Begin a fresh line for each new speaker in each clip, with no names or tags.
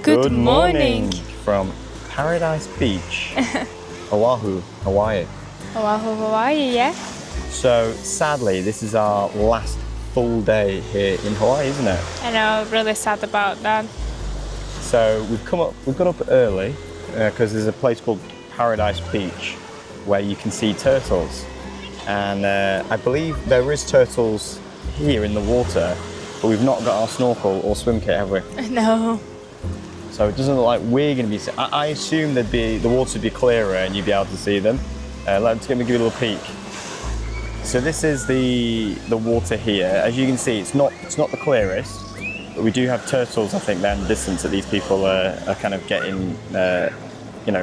Good morning
from Paradise Beach, Oahu, Hawaii.
Oahu, Hawaii, yeah?
So sadly, this is our last full day here in Hawaii, isn't it?
I know, really sad about that.
So we've got up early because there's a place called Paradise Beach where you can see turtles. And I believe there is turtles here in the water, but we've not got our snorkel or swim kit, have we?
No.
So it doesn't look like we're going to be. I assume the water would be clearer and you'd be able to see them. Let me give you a little peek. So this is the water here. As you can see, it's not the clearest, but we do have turtles. I think they're in the distance that these people are kind of getting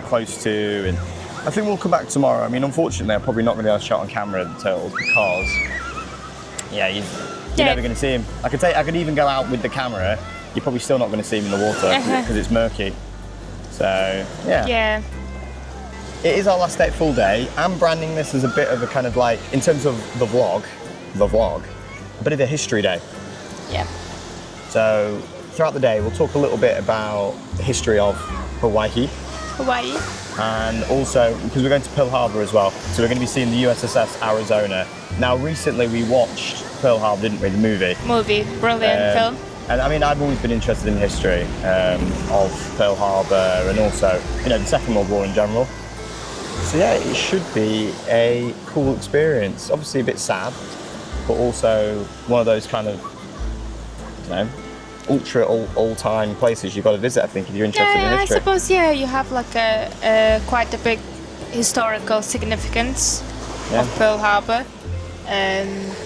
close to. And I think we'll come back tomorrow. I mean, unfortunately, I'm probably not going to be able to shot on camera the turtles because you're never going to see them. I could even go out with the camera. You're probably still not going to see them in the water because it's murky. So,
Yeah.
It is our last day, full day. I'm branding this as a bit of a kind of like, in terms of the vlog, a bit of a history day.
Yeah.
So, throughout the day, we'll talk a little bit about the history of Hawaii. And also, because we're going to Pearl Harbor as well, so we're going to be seeing the USS Arizona. Now, recently we watched Pearl Harbor, didn't we, the movie?
Brilliant film.
And I mean, I've always been interested in the history of Pearl Harbor and also, the Second World War in general. So yeah, it should be a cool experience. Obviously a bit sad, but also one of those kind of, ultra all-time places you've got to visit, I think, if you're interested in history.
I suppose, you have like a quite a big historical significance of Pearl Harbor.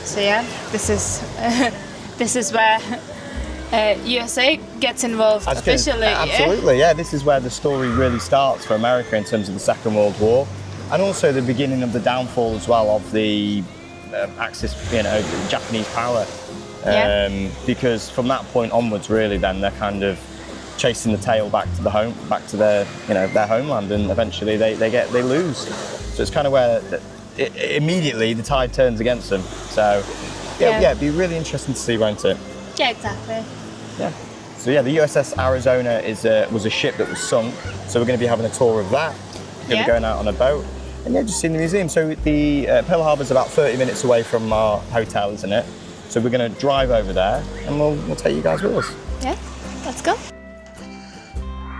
So yeah, this is where USA gets involved officially.
Absolutely, yeah. This is where the story really starts for America in terms of the Second World War, and also the beginning of the downfall as well of the Axis, Japanese power. Because from that point onwards, really, then they're kind of chasing the tail back to their homeland, and eventually they lose. So it's kind of where immediately the tide turns against them. So it'd be really interesting to see, won't it?
Yeah, exactly.
Yeah. So the USS Arizona was a ship that was sunk. So we're going to be having a tour of that. We're going to be going out on a boat and just seeing the museum. So the Pearl Harbor's about 30 minutes away from our hotel, isn't it? So we're going to drive over there and we'll take you guys with us.
Yeah, let's go.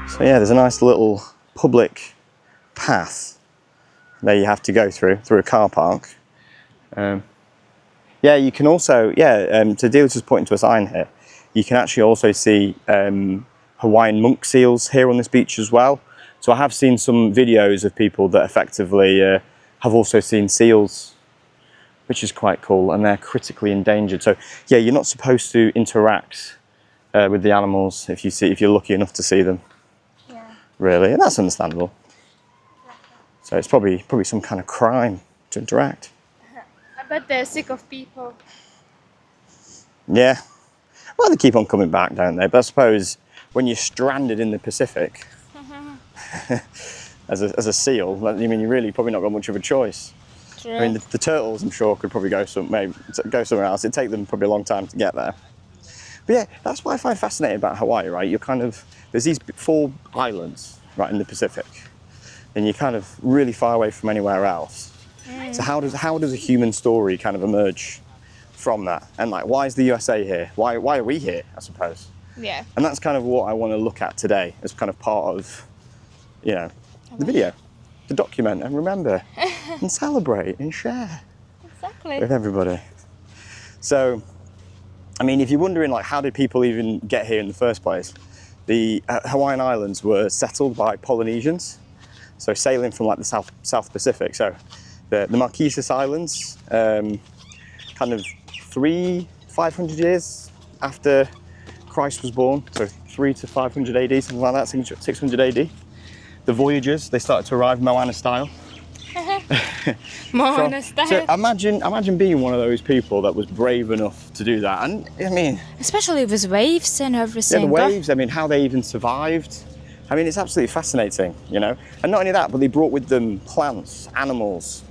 So there's a nice little public path that you have to go through a car park. You can also, to Deal's just pointing to a sign here, you can actually also see Hawaiian monk seals here on this beach as well. So I have seen some videos of people that effectively have also seen seals, which is quite cool, and they're critically endangered. So you're not supposed to interact with the animals if you're lucky enough to see them. Yeah. Really, and that's understandable. So it's probably some kind of crime to interact.
I bet they're sick of people.
Yeah. Well, they keep on coming back, don't they? But I suppose when you're stranded in the Pacific as a seal, you really probably not got much of a choice.
True.
I mean, the turtles, I'm sure, could probably go somewhere else. It'd take them probably a long time to get there. But that's what I find fascinating about Hawaii, right? There's these 4 islands right in the Pacific, and you're kind of really far away from anywhere else. So how does a human story kind of emerge from that? And why is the USA here? Why are we here, I suppose?
Yeah.
And that's kind of what I want to look at today as kind of part of, the video, to document and remember and celebrate and share with everybody. So, I mean, if you're wondering how did people even get here in the first place, the Hawaiian Islands were settled by Polynesians, so sailing from the South Pacific. So the Marquesas Islands, kind of 500 years after Christ was born, so 300 to 500 AD, something like that, 600 AD. The voyagers, they started to arrive Moana style.
Moana style.
So imagine being one of those people that was brave enough to do that. And I mean,
especially with waves and everything.
Yeah, the waves, I mean, how they even survived. I mean, it's absolutely fascinating, And not only that, but they brought with them plants, animals,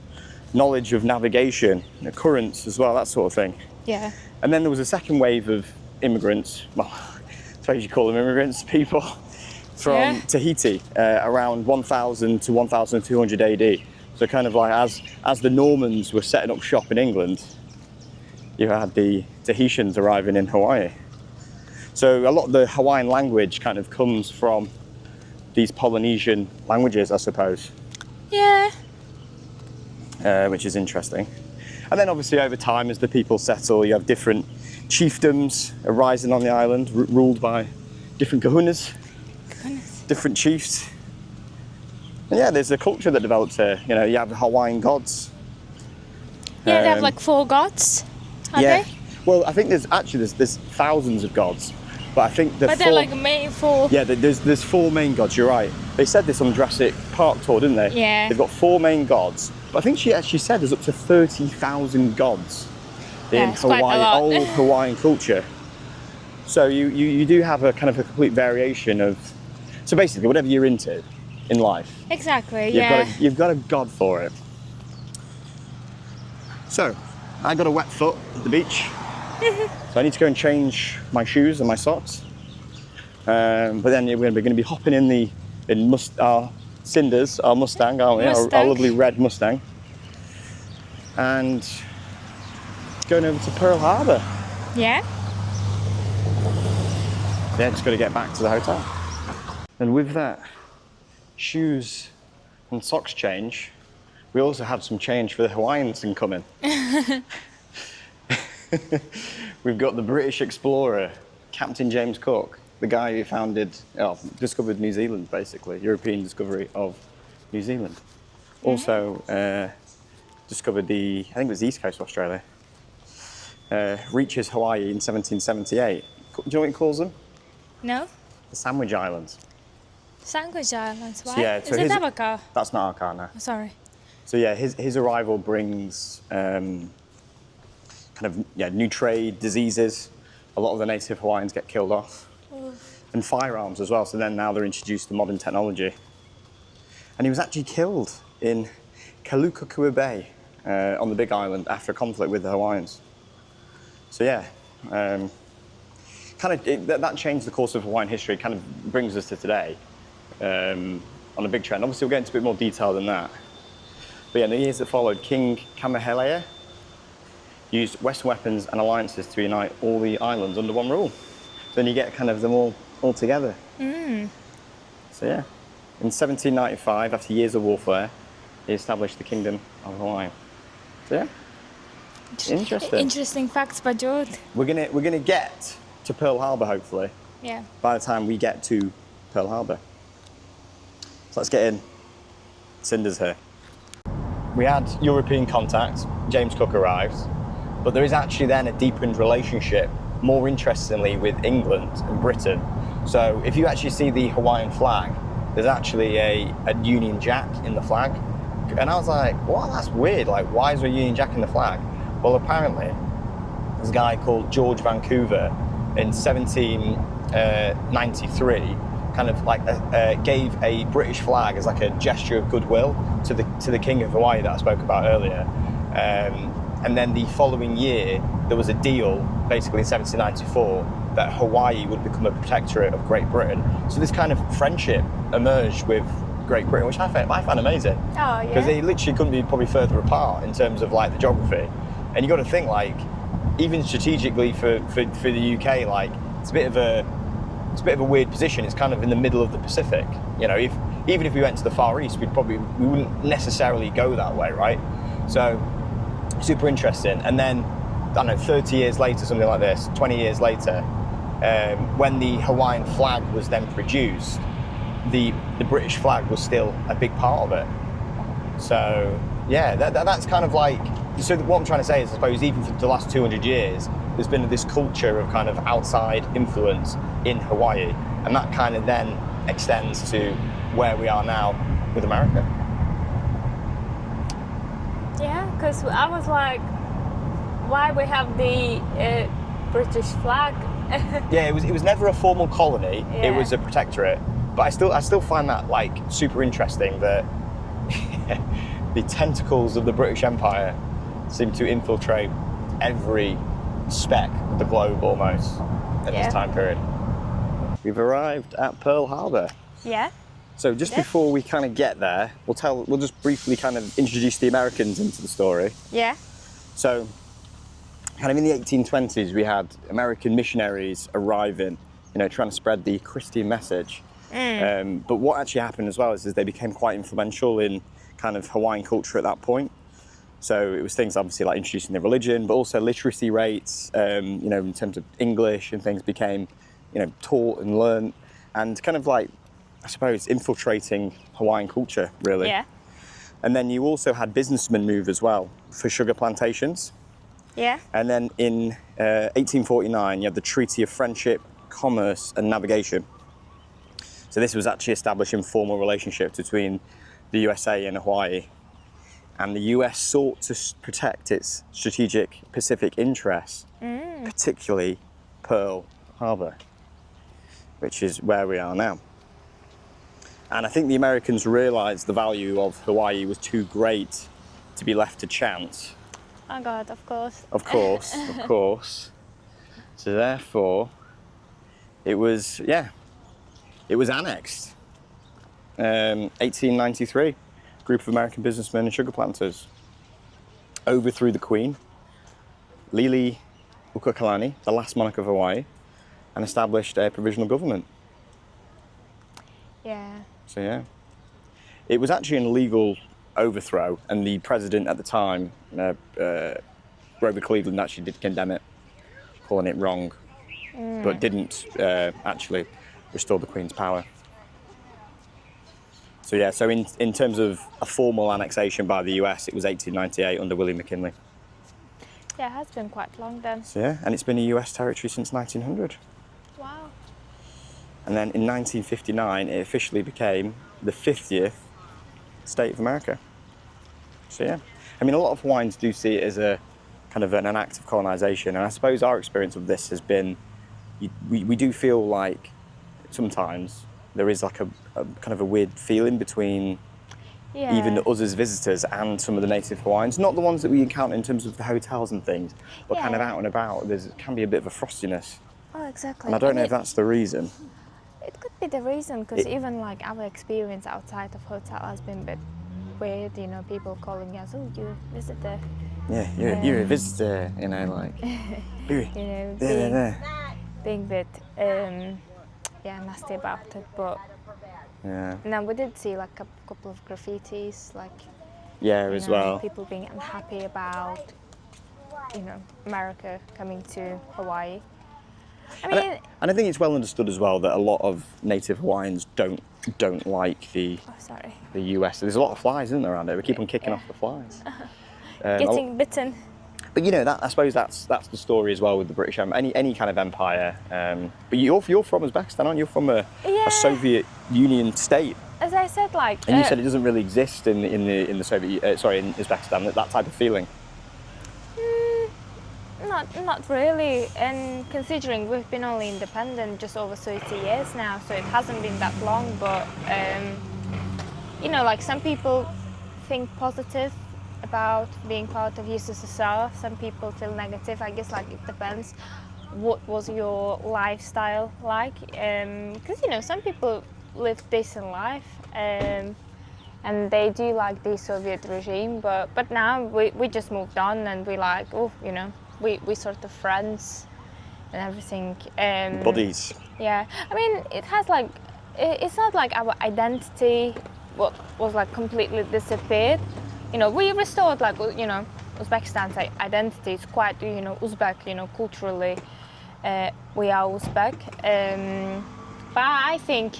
knowledge of navigation, currents as well, that sort of thing.
Yeah.
And then there was a second wave of immigrants, well, I suppose you call them immigrants, people from Tahiti around 1000 to 1200 AD. So kind of like as the Normans were setting up shop in England, you had the Tahitians arriving in Hawaii. So a lot of the Hawaiian language kind of comes from these Polynesian languages, I suppose.
Yeah.
Which is interesting. And then obviously over time, as the people settle, you have different chiefdoms arising on the island, ruled by different kahunas, different chiefs. And yeah, there's a culture that develops here. You know, you have the Hawaiian gods.
Yeah, they have like 4 gods, aren't they?
Well, I think there's thousands of gods, but I think
But they're like main 4.
Yeah, there's 4 main gods. You're right. They said this on Jurassic Park tour, didn't they?
Yeah.
They've got 4 main gods, but I think she actually said there's up to 30,000 gods in Hawaii, old Hawaiian culture. So you do have a kind of a complete variation of. So basically, whatever you're into in life.
Exactly.
You've got a god for it. So, I got a wet foot at the beach. So I need to go and change my shoes and my socks. But then we're going to be hopping in our Cinders, our Mustang, aren't we? Our lovely red Mustang. And going over to Pearl Harbor.
Yeah.
Yeah, just got to get back to the hotel. And with that shoes and socks change, we also have some change for the Hawaiians incoming. We've got the British explorer, Captain James Cook, the guy who discovered New Zealand, basically, European discovery of New Zealand. Also discovered I think it was the east coast of Australia. Reaches Hawaii in 1778. Do you know what he calls them?
No.
The Sandwich Islands.
Sandwich Islands, why?
Yeah,
Is it our car?
That's not our car, no.
Oh, sorry.
So yeah, his arrival brings new trade, diseases. A lot of the native Hawaiians get killed off. And firearms as well, so then now they're introduced to modern technology. And he was actually killed in Kalukakua Bay on the Big Island after a conflict with the Hawaiians. So yeah, that changed the course of Hawaiian history, kind of brings us to today on a big trend. Obviously we'll get into a bit more detail than that. But yeah, in the years that followed, King Kamehameha used Western weapons and alliances to unite all the islands under one rule. So then you get kind of them all together. So yeah, in 1795, after years of warfare, he established the Kingdom of Hawaii. So yeah, interesting.
Interesting facts by George.
We're gonna get to Pearl Harbor hopefully.
Yeah.
By the time we get to Pearl Harbor. So let's get in. Cinder's here. We had European contact. James Cook arrived, but there is actually then a deepened relationship, more interestingly, with England and Britain. So if you actually see the Hawaiian flag, there's actually a Union Jack in the flag. And I was like, well, that's weird. Like, why is there a Union Jack in the flag? Well, apparently, this guy called George Vancouver in 1793 kind of like gave a British flag as like a gesture of goodwill to the King of Hawaii that I spoke about earlier. And then the following year, there was a deal, basically in 1794, that Hawaii would become a protectorate of Great Britain. So this kind of friendship emerged with Great Britain, which I find amazing.
Oh, yeah.
Because they literally couldn't be probably further apart in terms of like the geography. And you got to think like, even strategically for the UK, like it's a bit of a weird position. It's kind of in the middle of the Pacific. You know, even if we went to the Far East, we wouldn't necessarily go that way, right? So super interesting. And then I don't know, 30 years later, something like this, 20 years later, when the Hawaiian flag was then produced, the British flag was still a big part of it. So yeah, that's kind of like, so what I'm trying to say is, I suppose, even for the last 200 years, there's been this culture of kind of outside influence in Hawaii, and that kind of then extends to where we are now with America.
Yeah, because I was like, why we have the British flag?
Yeah, it was never a formal colony.
Yeah.
It was a protectorate. But I still find that like super interesting that the tentacles of the British Empire seem to infiltrate every speck of the globe almost at this time period. We've arrived at Pearl Harbor.
Yeah.
So just before we kind of get there, we'll just briefly kind of introduce the Americans into the story.
Yeah.
So kind of in the 1820s, we had American missionaries arriving, trying to spread the Christian message. But what actually happened as well is they became quite influential in kind of Hawaiian culture at that point. So it was things obviously like introducing the religion, but also literacy rates, in terms of English and things became, taught and learned, and kind of like, I suppose, infiltrating Hawaiian culture, really.
Yeah.
And then you also had businessmen move as well for sugar plantations.
Yeah.
And then in 1849, you had the Treaty of Friendship, Commerce and Navigation. So this was actually establishing formal relationships between the USA and Hawaii. And the US sought to protect its strategic Pacific interests, particularly Pearl Harbor, which is where we are now. And I think the Americans realized the value of Hawaii was too great to be left to chance.
Oh God, of course.
Of course, of course. So therefore, it was annexed. 1893, group of American businessmen and sugar planters overthrew the Queen, Lili Ukakalani, the last monarch of Hawaii, and established a provisional government.
Yeah.
So yeah, it was actually an illegal overthrow, and the president at the time, Grover Cleveland, actually did condemn it, calling it wrong, but didn't actually restore the Queen's power. So yeah, so in terms of a formal annexation by the US, it was 1898 under William McKinley.
Yeah, it has been quite long then.
So yeah, and it's been a US territory since 1900.
Wow.
And then in 1959, it officially became the 50th state of America. So yeah, I mean, a lot of Hawaiians do see it as a kind of an act of colonization, and I suppose our experience of this has been, we do feel like sometimes there is like a kind of a weird feeling between even us as visitors and some of the native Hawaiians, not the ones that we encounter in terms of the hotels and things, but kind of out and about, there can be a bit of a frostiness.
Oh, exactly.
And I don't know if that's the reason.
It could be the reason, because even like our experience outside of hotel has been a bit weird, people calling us, oh, you're a visitor.
Yeah, you're a visitor, like,
being a bit, nasty about it, but now we did see like a couple of graffitis, like,
as well.
People being unhappy about, America coming to Hawaii. I mean,
and I think it's well understood as well that a lot of native Hawaiians don't like the US. There's a lot of flies, isn't there, around here? We keep on kicking off the flies.
Getting bitten.
But I suppose that's the story as well with the British Empire, any kind of empire. But you're from Uzbekistan, aren't you? You're from a Soviet Union state.
As I said, like,
and you said it doesn't really exist in the Soviet, in Uzbekistan, that type of feeling.
Not really, and considering we've been only independent just over 30 years now, so it hasn't been that long, but like some people think positive about being part of USSR, some people feel negative. I guess like it depends what was your lifestyle like, because some people live decent life and they do like the Soviet regime, but now we just moved on and we like, we sort of friends and everything.
Buddies.
Yeah, I mean, it has like, it's not like our identity was like completely disappeared. We restored like, Uzbekistan's identity. It's quite, Uzbek, culturally, we are Uzbek. But I think,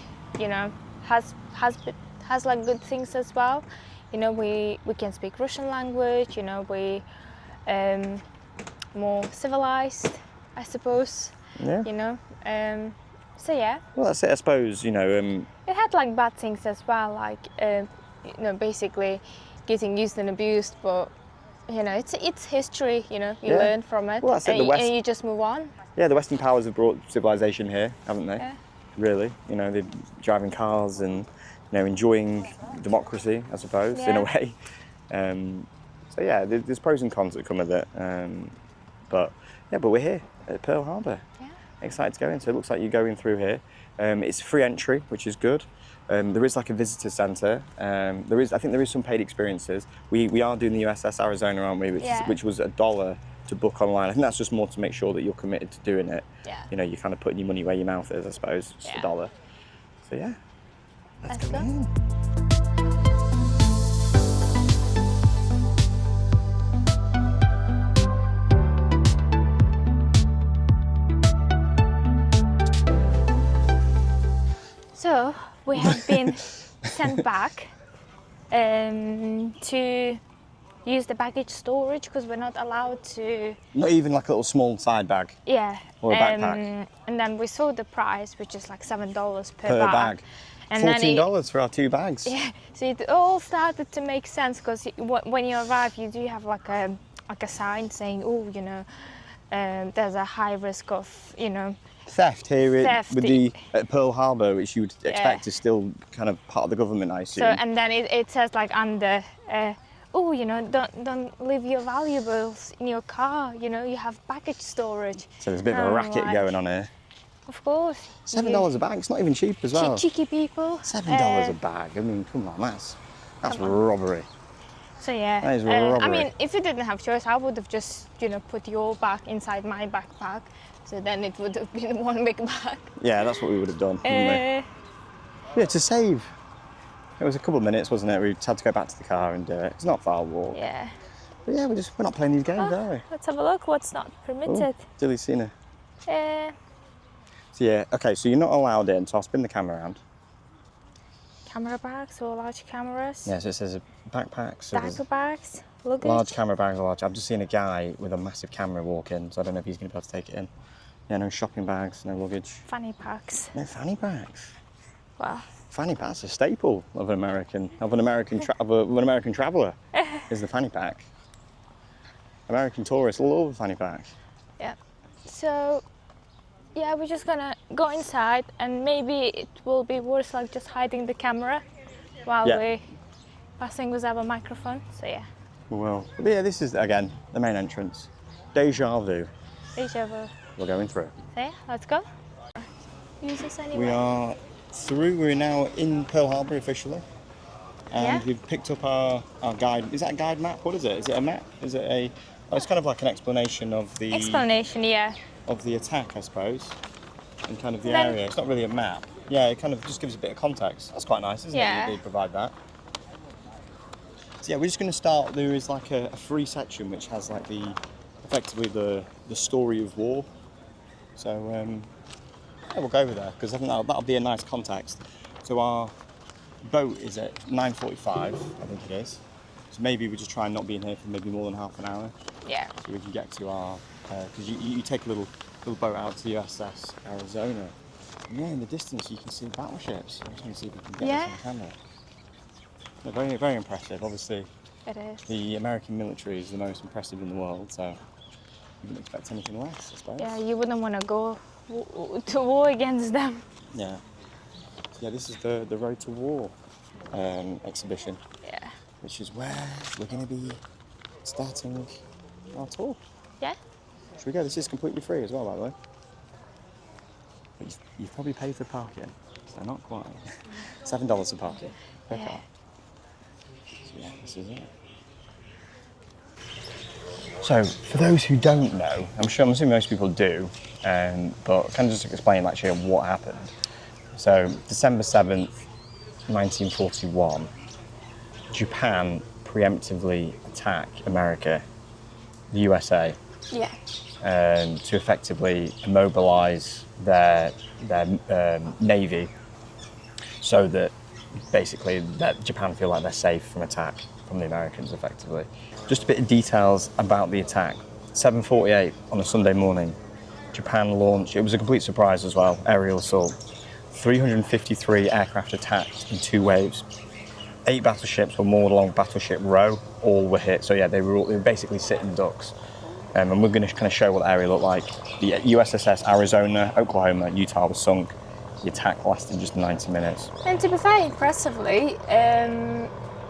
has like good things as well. We can speak Russian language, we more civilized, I suppose.
Yeah.
So yeah.
Well, that's it, I suppose. It
had like bad things as well, like basically getting used and abused, but it's history. You learn from it,
well, that's it.
And you just move on.
Yeah, the Western powers have brought civilization here, haven't they?
Yeah.
Really, they're driving cars and enjoying democracy, I suppose, in a way. So yeah, there's pros and cons that come with it. But we're here at Pearl Harbor.
Yeah.
excited to go in. So it looks like you're going through here. It's free entry, which is good. There is like a visitor centre. I think there is some paid experiences. We are doing the USS Arizona, aren't we? Which was $1 to book online. I think that's just more to make sure that you're committed to doing it.
Yeah.
You know, you're kind of putting your money where your mouth is, I suppose. Just $1. So yeah, let's go in.
So we have been sent back to use the baggage storage because we're not allowed to.
Not even like a little small side bag.
Yeah.
Or a backpack.
And then we saw the price, which is like $7 per
bag.
And
$14 for our 2 bags.
Yeah. So it all started to make sense because when you arrive, you do have like a sign saying, oh, you know, there's a high risk of, you know,
theft here
theft.
At Pearl Harbor, which you would expect is still kind of part of the government, I assume.
So and then it says like under, oh, you know, don't leave your valuables in your car. You know, you have baggage storage.
So there's a bit of a racket going on here.
Of course.
$7 a bag. It's not even cheap as well.
Cheeky people.
$7 a bag. I mean, come on, that's robbery.
So yeah,
that is robbery.
I mean, if you didn't have choice, I would have just, you know, put your bag inside my backpack. So then it would have been one big bag.
Yeah, that's what we would have done, wouldn't we? Yeah, to save. It was a couple of minutes, wasn't it? We had to go back to the car and do it. It's not far walk.
Yeah.
But yeah, we're not playing these games, are we?
Let's have a look. What's not permitted?
Dilly Cena.
So
yeah, okay, so you're not allowed in, so I'll spin the camera around.
Camera bags or large cameras?
Yeah, so it says backpacks. So
Dagger bags, luggage.
Large camera bags are large. I've just seen a guy with a massive camera walk in, so I don't know if he's going to be able to take it in. Yeah, no shopping bags, no luggage.
Fanny packs.
No fanny bags.
Well.
Fanny pack's a staple of an American traveller. Is the fanny pack. American tourists love a fanny pack.
Yeah. So, yeah, we're just gonna go inside, and maybe it will be worse, like just hiding the camera while we're passing with our microphone. So yeah.
Well, yeah, this is again the main entrance. Deja vu.
Deja vu.
We're going through.
So yeah, let's go. Use this anyway.
We are through. We're now in Pearl Harbor officially, and we've picked up our guide. Is that a guide map? What is it? Is it a map? Is it a? Oh, it's kind of like an explanation of the.
Explanation, yeah.
Of the attack, I suppose, and kind of the area. It's not really a map. Yeah, it kind of just gives a bit of context. That's quite nice, isn't it? They provide that. So yeah, we're just going to start. There is like a free section which has like effectively the story of war. So yeah, we'll go over there because I think that'll be a nice context. So our boat is at 9:45, I think it is. So maybe we just try and not be in here for maybe more than half an hour.
Yeah. So
we can get to our, because you take a little boat out to the USS Arizona. And yeah, in the distance you can see battleships. I'm just going to see if we can get this on camera. They're very, very impressive. Obviously,
it is.
The American military is the most impressive in the world, so you wouldn't expect anything less, I suppose.
Yeah, you wouldn't want to go to war against them.
Yeah. So yeah, this is the Road to War exhibition.
Yeah.
Which is where we're going to be starting our tour.
Yeah.
Should we go? This is completely free as well, by the way. But you've probably paid for parking, so not quite. $7 for parking per car. So yeah, this is it. So, for those who don't know, I'm assuming most people do, but can I just explain actually what happened? So, December 7th, 1941, Japan preemptively attack America, the USA, to effectively immobilise their navy, so that basically that Japan feel like they're safe from attack from the Americans, effectively. Just a bit of details about the attack. 7:48 on a Sunday morning, Japan launched. It was a complete surprise as well. Aerial assault. 353 aircraft attacked in 2 waves. 8 battleships were moored along Battleship Row. All were hit. So yeah, they were basically sitting ducks. And we're going to kind of show what the area looked like. The USS Arizona, Oklahoma, Utah was sunk. The attack lasted just 90 minutes.
And to be fair, impressively,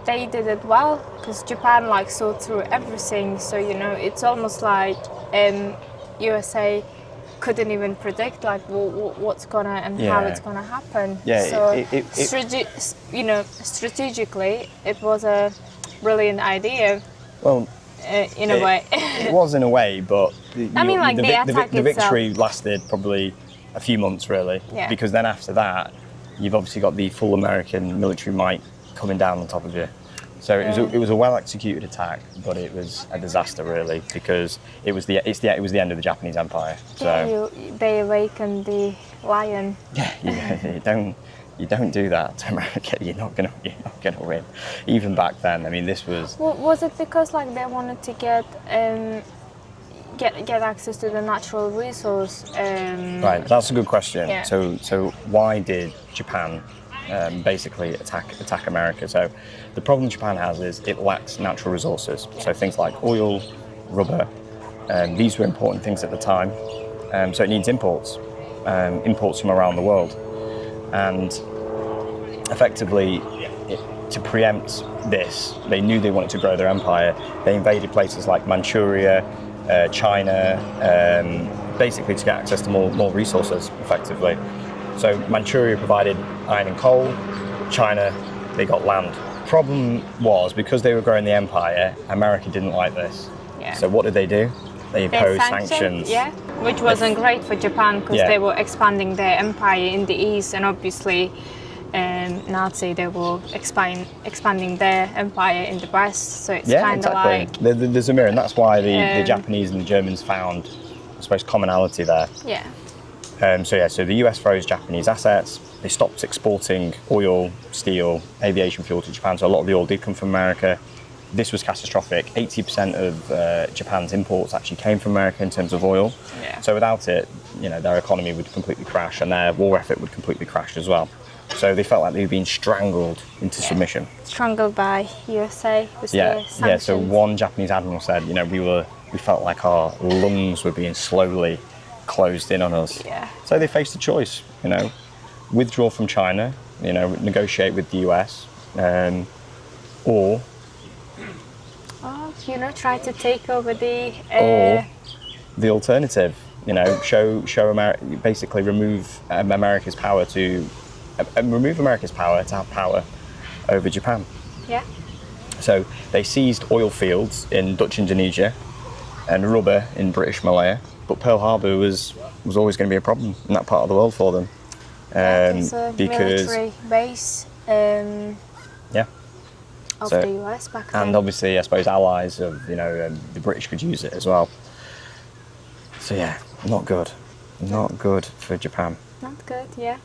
they did it well because Japan saw through everything. So you know, it's almost like USA couldn't even predict like what's gonna and how it's gonna happen.
Yeah,
So strategically, it was a brilliant idea.
Well,
in a way.
It was in a way, but
the attack
the victory
itself
lasted probably a few months, really.
Yeah.
Because then after that, you've obviously got the full American military might coming down on top of you. So it was a well executed attack, but it was a disaster, really, because it was the end of the Japanese Empire. So
yeah, they awakened the lion.
Yeah, you don't do that to America. You're not gonna win. Even back then, I mean, this was.
Well, was it because like they wanted to get access to the natural resource?
Right, that's a good question.
Yeah.
So why did Japan basically attack America? So the problem Japan has is it lacks natural resources.
Yeah.
So things like oil, rubber, these were important things at the time. So it needs imports from around the world. And effectively, to preempt this, they knew they wanted to grow their empire. They invaded places like Manchuria, China, basically to get access to more resources, effectively. So Manchuria provided iron and coal. China, they got land. Problem was, because they were growing the empire, America didn't like this.
Yeah.
So what did they do? They imposed sanctions.
Yeah, which wasn't great for Japan because they were expanding their empire in the east, and obviously Nazi, they were expanding their empire in the west. So it's kind of like
there's a mirror, and that's why the Japanese and the Germans found, I suppose, commonality there.
Yeah.
So the US froze Japanese assets. They stopped exporting oil, steel, aviation fuel to Japan. So a lot of the oil did come from America. This was catastrophic. 80% of Japan's imports actually came from America in terms of oil.
Yeah.
So without it, their economy would completely crash, and their war effort would completely crash as well. So they felt like they were being strangled into submission.
Strangled by USA with their sanctions.
Yeah. So one Japanese admiral said, we felt like our lungs were being slowly closed in on us.
Yeah.
So they faced a choice, withdraw from China, negotiate with the US, or
try to take over the.
Or the alternative, show America, basically remove America's power to have power over Japan.
Yeah.
So they seized oil fields in Dutch Indonesia and rubber in British Malaya, but Pearl Harbor was always going to be a problem in that part of the world for them.
It's a
because
military base. Of the US back then.
And obviously, I suppose allies of the British could use it as well. So yeah, not good for Japan.
Not good, yeah.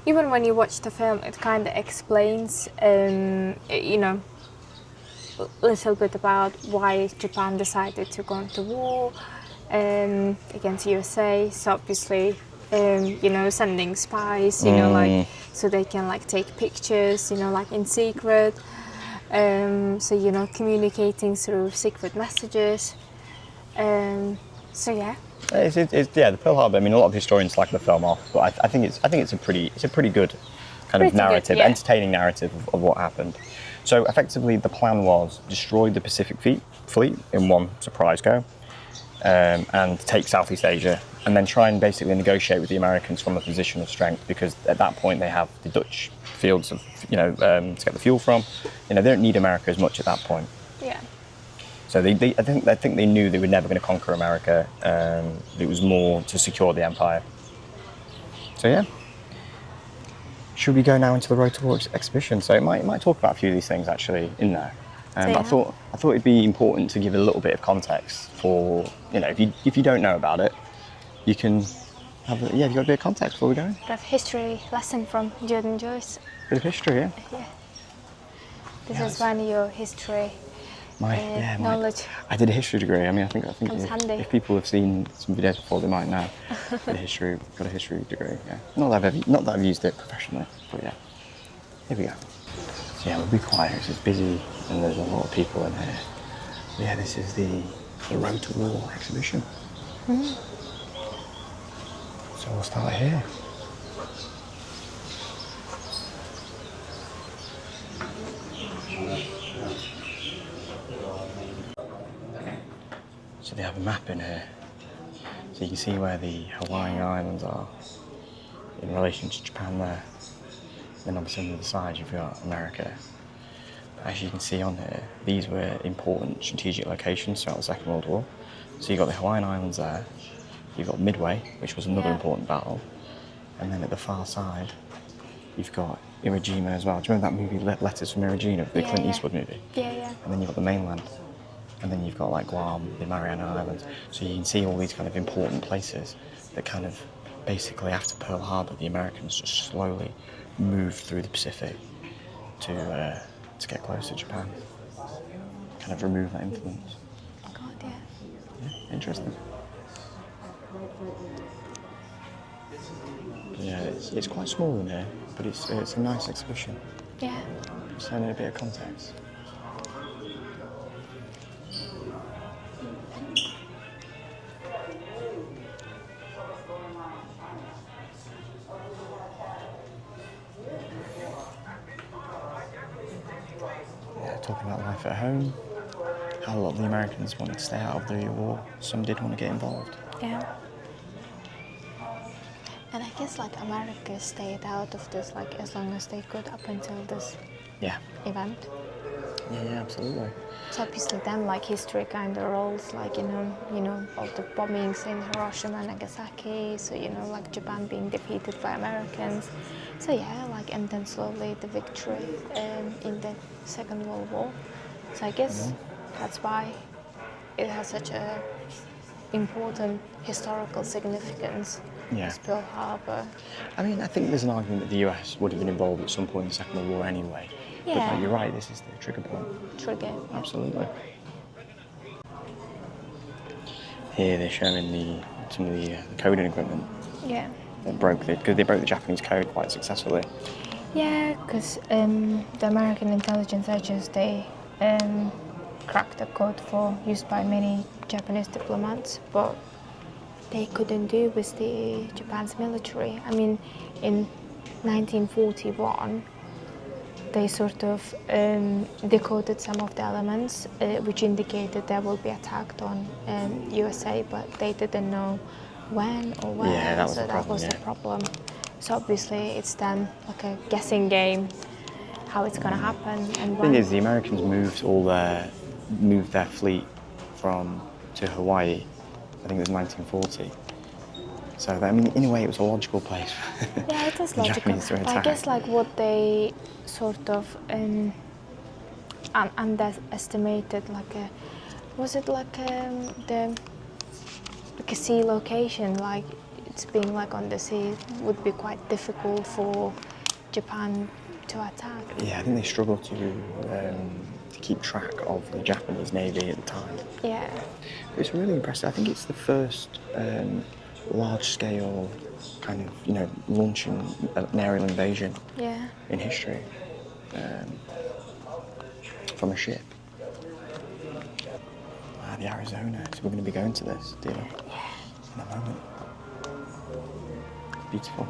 Even when you watch the film, it kind of explains, a little bit about why Japan decided to go into war against USA. So obviously, sending spies, so they can take pictures, in secret. Communicating through secret messages. So yeah.
The Pearl Harbor. I mean, a lot of historians like the film off, but I think it's a pretty good kind of narrative, entertaining narrative of what happened. So effectively, the plan was destroy the Pacific Fleet in one surprise go, and take Southeast Asia, and then try and basically negotiate with the Americans from a position of strength, because at that point they have the Dutch fields of to get the fuel from. They don't need America as much at that point.
Yeah.
So I think they knew they were never going to conquer America. It was more to secure the empire. So yeah. Should we go now into the Road to War exhibition? So it might talk about a few of these things actually in there. I thought it'd be important to give a little bit of context for if you don't know about it, you can have you've got a bit of context before we go.
Bit of history lesson from Jordan Joyce.
Bit of history, yeah.
Yeah. This is one of your history knowledge.
I did a history degree. I mean, I think
if
people have seen some videos before, they might know. Got a history degree. Yeah. Not that I've used it professionally, but yeah. Here we go. So yeah, we'll be quiet. It's busy and there's a lot of people in here. Yeah, this is the Road to War exhibition.
Mm.
So we'll start here. So they have a map in here. So you can see where the Hawaiian Islands are in relation to Japan there. Then obviously on the other side you've got America. As you can see on here, these were important strategic locations throughout the Second World War. So you've got the Hawaiian Islands there, you've got Midway, which was another important battle, and then at the far side, you've got Iwo Jima as well. Do you remember that movie Letters from Iwo Jima, the Clint Eastwood movie?
Yeah.
And then you've got the mainland, and then you've got like Guam, the Mariana Islands. So you can see all these kind of important places that kind of basically after Pearl Harbor, the Americans just slowly moved through the Pacific to get close to Japan, kind of remove that influence.
God, yeah.
Yeah, interesting. Yeah, it's quite small in here, but it's a nice exhibition.
Yeah.
Just adding a bit of context. Yeah, talking about life at home, how a lot of the Americans wanted to stay out of the war. Some did want to get involved.
Yeah. And I guess like America stayed out of this like as long as they could up until this event.
Yeah, absolutely.
So obviously then like history kind of rolls like, you know, all the bombings in Hiroshima and Nagasaki, so, you know, like Japan being defeated by Americans. So yeah, like, and then slowly the victory in the Second World War. So I guess that's why it has such a important historical significance.
Yeah.
As Pearl Harbor.
I mean, I think there's an argument that the US would have been involved at some point in the Second World War anyway.
Yeah.
But like, you're right, this is the trigger point.
Trigger. Yeah.
Absolutely. Here they're showing some of the coding equipment.
Yeah.
Because they broke the Japanese code quite successfully.
Yeah, because the American intelligence agents, they cracked the code used by many Japanese diplomats, but they couldn't do with the Japan's military. I mean, in 1941, they sort of decoded some of the elements which indicated they will be attacked on USA, but they didn't know when or where.
Yeah, that was
the problem. So obviously it's then like a guessing game how it's going to happen. And
the thing is, the Americans moved their fleet to Hawaii. I think it was 1940. So, I mean, in a way, it was a logical place for
yeah, it is
the
logical.
Japanese to attack.
I guess like what they sort of underestimated, was it like a sea location, like it's being like on the sea, would be quite difficult for Japan to attack.
Yeah, I think they struggled to keep track of the Japanese Navy at the time.
Yeah.
It's really impressive. I think it's the first large-scale kind of, launching an aerial invasion in history from a ship. The Arizona. So we're going to be going to this deal in a moment. Beautiful.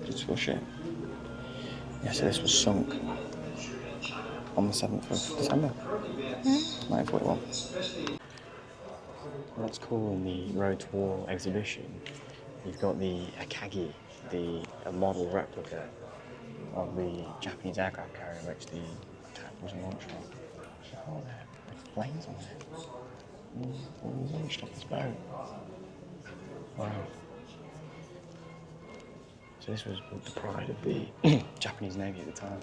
Beautiful ship. Yeah, so this was sunk on the 7th of December, 1941. What's cool in the Road to War exhibition, you've got the Akagi, a model replica of the Japanese aircraft carrier which the attack was launched on. Oh, there are planes on there. It was launched off this boat. Wow. So this was the pride of the Japanese Navy at the time.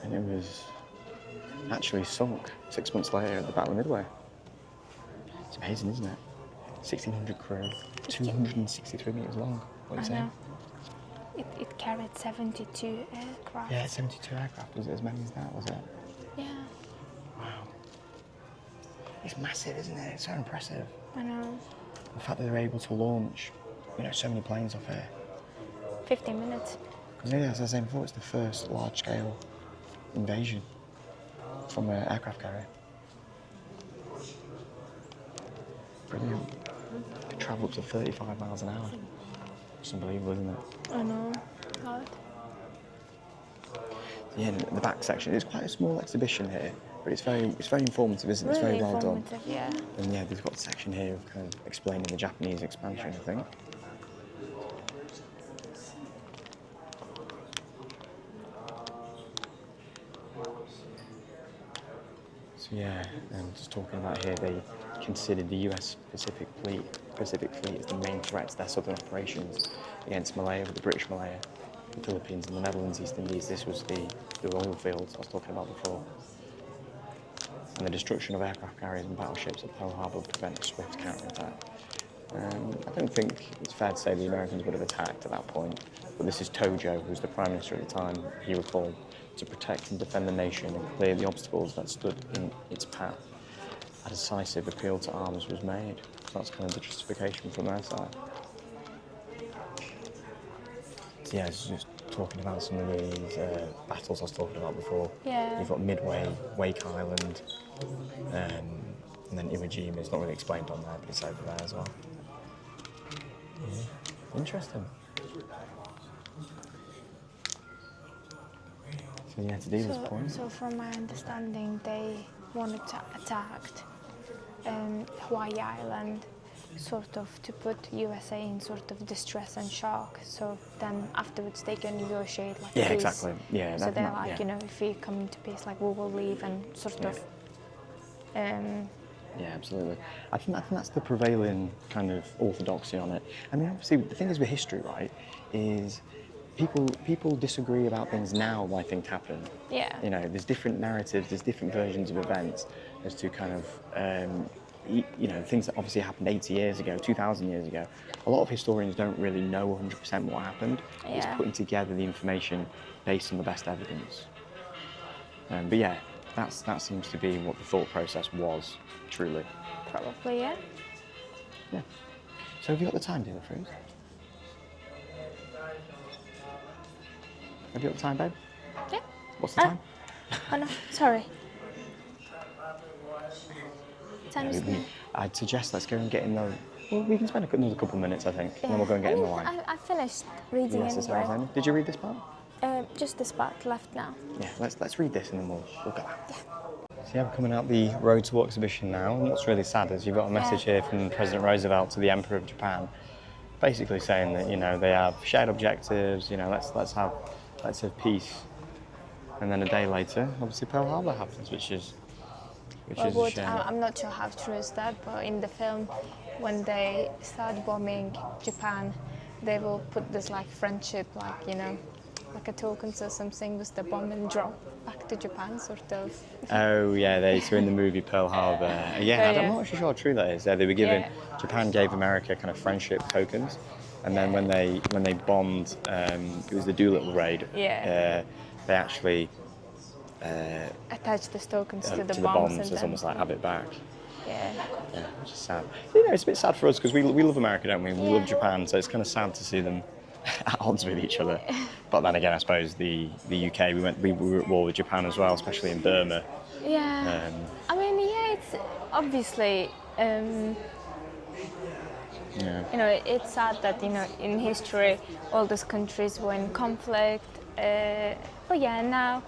And it was actually sunk 6 months later at the Battle of Midway. It's amazing, isn't it? 1,600 crew, 263 metres long. What are you saying?
It carried 72 aircraft.
Yeah, 72 aircraft. Was it as many as that, was it?
Yeah.
Wow. It's massive, isn't it? It's so impressive.
I know.
The fact that they're able to launch, so many planes off here.
15 minutes.
Because as I was saying before, it's the first large-scale invasion from an aircraft carrier. Brilliant. They travel up to 35 miles an hour. It's unbelievable, isn't it?
I know. God.
Yeah, in the back section, it's quite a small exhibition here. But it's very informative, isn't it? It's
Really
very well done.
informative, yeah.
And yeah, they've got a section here of kind of explaining the Japanese expansion, I think. So yeah, and just talking about here, they considered the US Pacific Fleet as the main threat to their southern operations against Malaya, with the British Malaya, the Philippines and the Netherlands, East Indies. This was the oil fields I was talking about before. And the destruction of aircraft carriers and battleships at Pearl Harbor would prevent a swift counterattack. I don't think it's fair to say the Americans would have attacked at that point, but this is Tojo, who was the Prime Minister at the time. He recalled, to protect and defend the nation and clear the obstacles that stood in its path. A decisive appeal to arms was made. So that's kind of the justification from their side. So yeah, it's just talking about some of these battles I was talking about before.
Yeah.
You've got Midway, Wake Island, and then Iwo Jima. It's not really explained on there, but it's over there as well. Yeah. Interesting. So yeah, to do this point.
So from my understanding, they wanted to attack Hawaii Island, sort of to put USA in sort of distress and shock. So then afterwards they can negotiate like
Yeah,
peace.
exactly. Yeah.
So they're like, you know, if we come to peace, like we will leave and sort of.
Yeah, absolutely. I think that's the prevailing kind of orthodoxy on it. I mean, obviously, the thing is with history, right, is people disagree about things now why things happen.
Yeah.
You know, there's different narratives, there's different versions of events as to kind of, you know, things that obviously happened 80 years ago, 2,000 years ago. A lot of historians don't really know 100% what happened.
Yeah.
It's putting together the information based on the best evidence. But yeah, that seems to be what the thought process was, truly.
Probably, yeah.
Yeah. So have you got the time, dear Fruit? Have you got the time, babe?
Yeah.
What's the time?
Oh no, sorry. Time is now.
I'd suggest let's go and get in the... Well, we can spend another couple of minutes, I think, and then we'll go and get in the line.
I finished reading
USS
anyway.
Arizona. Did you read this part?
Just this part left now.
Yeah, let's read this and then we'll go out. Yeah. So yeah, we're coming out the Road to War exhibition now, and what's really sad is you've got a message here from President Roosevelt to the Emperor of Japan, basically saying that, you know, they have shared objectives, you know, let's have peace. And then a day later, obviously Pearl Harbor happens, which is a shame.
I'm not sure how true is that, but in the film, when they start bombing Japan, they will put this like friendship, like, you know, like a token or something with the bomb and drop back to Japan, sort of.
Oh yeah, so in the movie Pearl Harbor. I'm not actually sure how true that is. They were given, Japan gave America kind of friendship tokens, and then when they bombed, it was the Doolittle raid.
Yeah.
They actually
attach the tokens to the
bombs.
and
It's almost like have it back.
Yeah.
Yeah, which is sad. You know, it's a bit sad for us because we love America, don't we? We love Japan, so it's kind of sad to see them at odds with each other. But then again, I suppose the UK, we were at war with Japan as well, especially in Burma.
Yeah. I mean, yeah, it's obviously. You know, it's sad that, you know, in history all those countries were in conflict. But yeah, now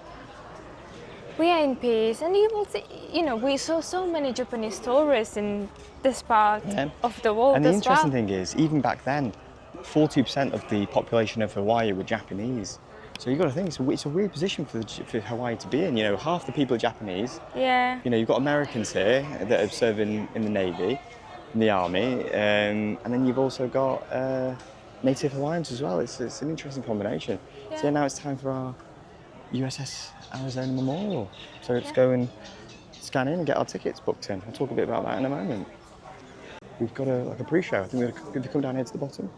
we are in peace, and you will see, you know, we saw so many Japanese tourists in this part of the world.
And the
as
interesting
well.
thing is, even back then, 40% of the population of Hawaii were Japanese. So you've got to think, it's a weird position for Hawaii to be in. You know, half the people are Japanese.
Yeah.
You know, you've got Americans here that are serving in the Navy, in the Army, and then you've also got Native Hawaiians as well. It's an interesting combination.
Yeah.
So now it's time for our USS Arizona Memorial. So let's go and scan in and get our tickets booked in. I'll talk a bit about that in a moment. We've got a pre-show. I think we're going to come down here to the bottom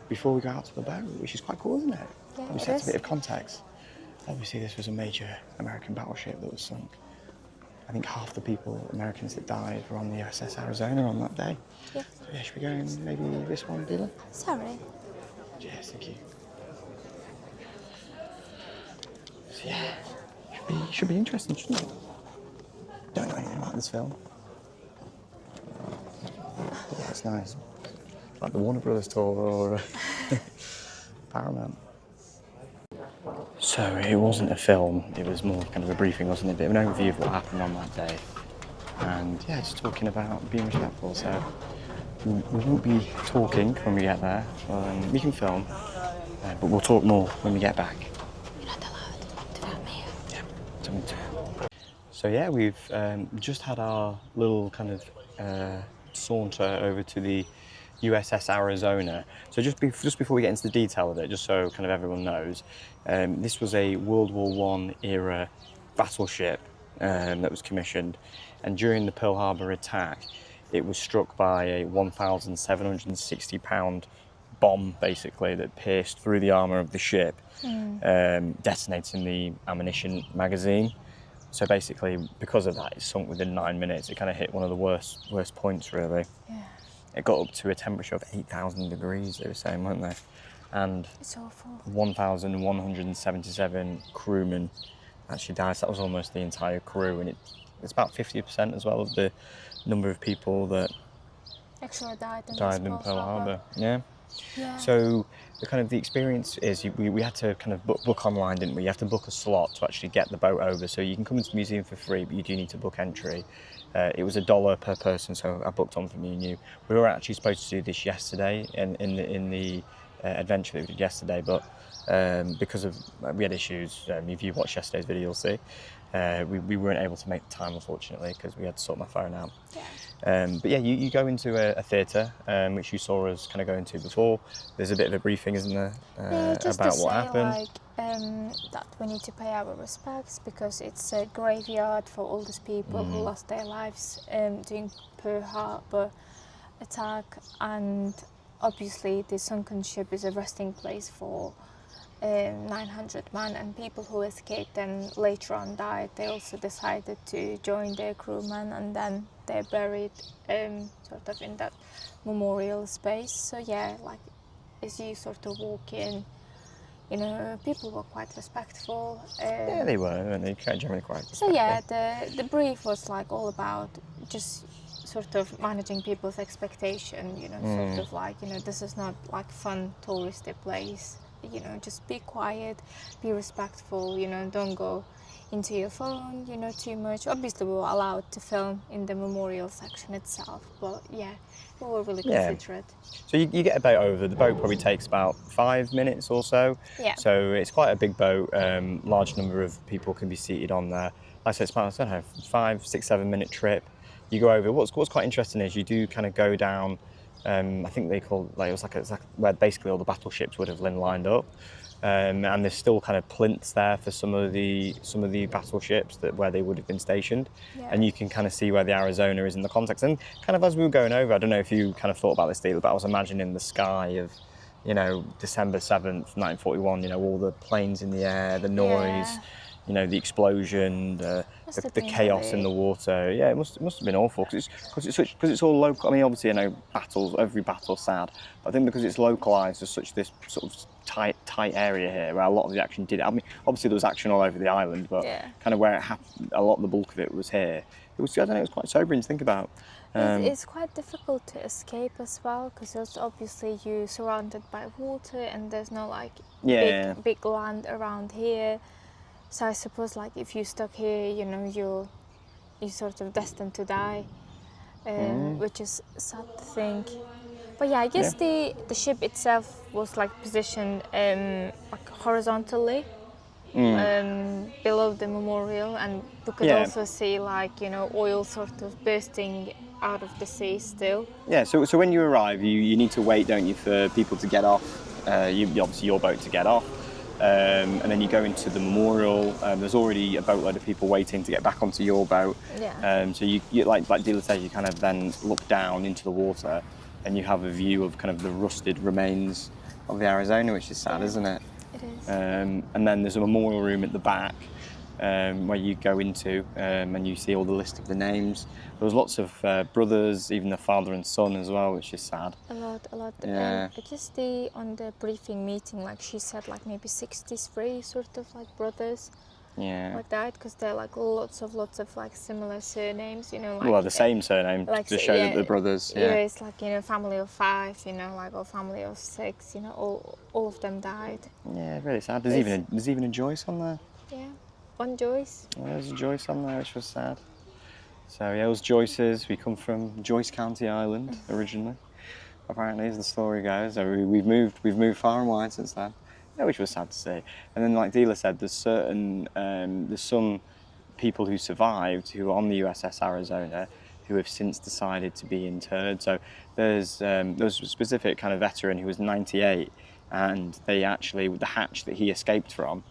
before we go out to the boat, which is quite cool, isn't it?
Yeah,
We set a bit of context. Obviously, this was a major American battleship that was sunk. I think half the Americans that died, were on the USS Arizona on that day.
Yeah.
So yeah, should we go in maybe this one, Dila?
Sorry.
Yes, thank you. So yeah, should be interesting, shouldn't it? Don't know anything about this film. But yeah, it's nice. Like the Warner Brothers tour or Paramount. So it wasn't a film, it was more kind of a briefing, wasn't it? A bit of an overview of what happened on that day. And yeah, just talking about being respectful. So we won't be talking when we get there. We can film, but we'll talk more when we get back.
You're not allowed to film here.
Yeah, don't do. So yeah, we've just had our little kind of saunter over to the USS Arizona. So just before we get into the detail of it, just so kind of everyone knows, this was a World War I era battleship that was commissioned, and during the Pearl Harbor attack, it was struck by a 1,760 pound bomb, basically, that pierced through the armour of the ship, detonating the ammunition magazine. So basically, because of that, it sunk within 9 minutes. It kind of hit one of the worst points, really.
Yeah.
It got up to a temperature of 8,000 degrees, they were saying, weren't they? And
It's awful.
1,177 crewmen actually died. So that was almost the entire crew, and it's about 50% as well of the number of people that
Actually died in
Pearl Harbor. Yeah.
Yeah.
So the experience is we had to kind of book online, didn't we? You have to book a slot to actually get the boat over. So you can come into the museum for free, but you do need to book entry. It was $1 per person, so I booked on for me and you. We were actually supposed to do this yesterday in the adventure that we did yesterday, but because of we had issues. If you watched yesterday's video, you'll see we weren't able to make the time, unfortunately, because we had to sort my phone out.
Yeah.
But yeah, you go into a theatre, which you saw us kind of go into before. There's a bit of a briefing, isn't there,
just
about
to say,
what happened?
That we need to pay our respects because it's a graveyard for all these people who lost their lives during Pearl Harbor attack, and obviously the sunken ship is a resting place for 900 men, and people who escaped and later on died, they also decided to join their crewmen, and then they're buried sort of in that memorial space. So yeah, like as you sort of walk in, people were quite respectful.
Yeah, they were, and they generally quite respectful.
So yeah, the brief was like all about just sort of managing people's expectation, sort of like, this is not like fun touristy place. Just be quiet, be respectful, don't go into your phone, too much. Obviously, we were allowed to film in the memorial section itself, but yeah, we were really considerate.
So you get a boat over. The boat probably takes about 5 minutes or so.
Yeah.
So it's quite a big boat. Large number of people can be seated on there. Like I said, it's about, I don't know, 5, 6, 7 minute trip. You go over. What's quite interesting is you do kind of go down. I think they call it was like where basically all the battleships would have been lined up, and there's still kind of plinths there for some of the battleships where they would have been stationed, and you can kind of see where the Arizona is in the context. And kind of as we were going over, I don't know if you kind of thought about this deal, but I was imagining the sky of, December 7th, 1941. All the planes in the air, the noise.
Yeah.
The explosion, the chaos in the water. Yeah, it must have been awful because it's all local. I mean, obviously, every battle's sad, but I think because it's localized to this sort of tight area here where a lot of the action did. I mean, obviously there was action all over the island, but kind of where it happened, a lot of the bulk of it was here. It was quite sobering to think about.
It's quite difficult to escape as well because obviously you're surrounded by water and there's no big land around here. So I suppose if you're stuck here, you're sort of destined to die, which is sad to think. But yeah, I guess the ship itself was positioned horizontally below the memorial, and we could also see oil sort of bursting out of the sea still.
Yeah, so when you arrive, you need to wait, don't you, for people to get off, obviously your boat to get off. And then you go into the memorial. There's already a boatload of people waiting to get back onto your boat.
Yeah.
So you like Dila says, you kind of then look down into the water, and you have a view of kind of the rusted remains of the Arizona, which is sad, isn't it?
It is.
And then there's a memorial room at the back where you go into, and you see all the list of the names. There was lots of brothers, even the father and son as well, which is sad.
A lot.
Yeah.
Just on the briefing meeting, she said maybe 63 sort of brothers.
Yeah.
like that, because there are like lots of like similar surnames, you know, like
Well, the same surname
like
to show that they're brothers.
yeah,
Yeah.
it's like, you know, family of 5, you know, like, or family of 6, you know, all of them died.
Yeah, really sad. There's even a Joyce on there.
Yeah, one Joyce.
Yeah, there's a Joyce on there, which was sad. So yeah, it was Joyce's. We come from Joyce County Island originally. Apparently, as the story goes, so we've moved far and wide since then. Yeah, which was sad to see. And then, like Dealer said, there's some people who survived who are on the USS Arizona who have since decided to be interred. So there's a specific kind of veteran who was 98, and the hatch that he escaped from,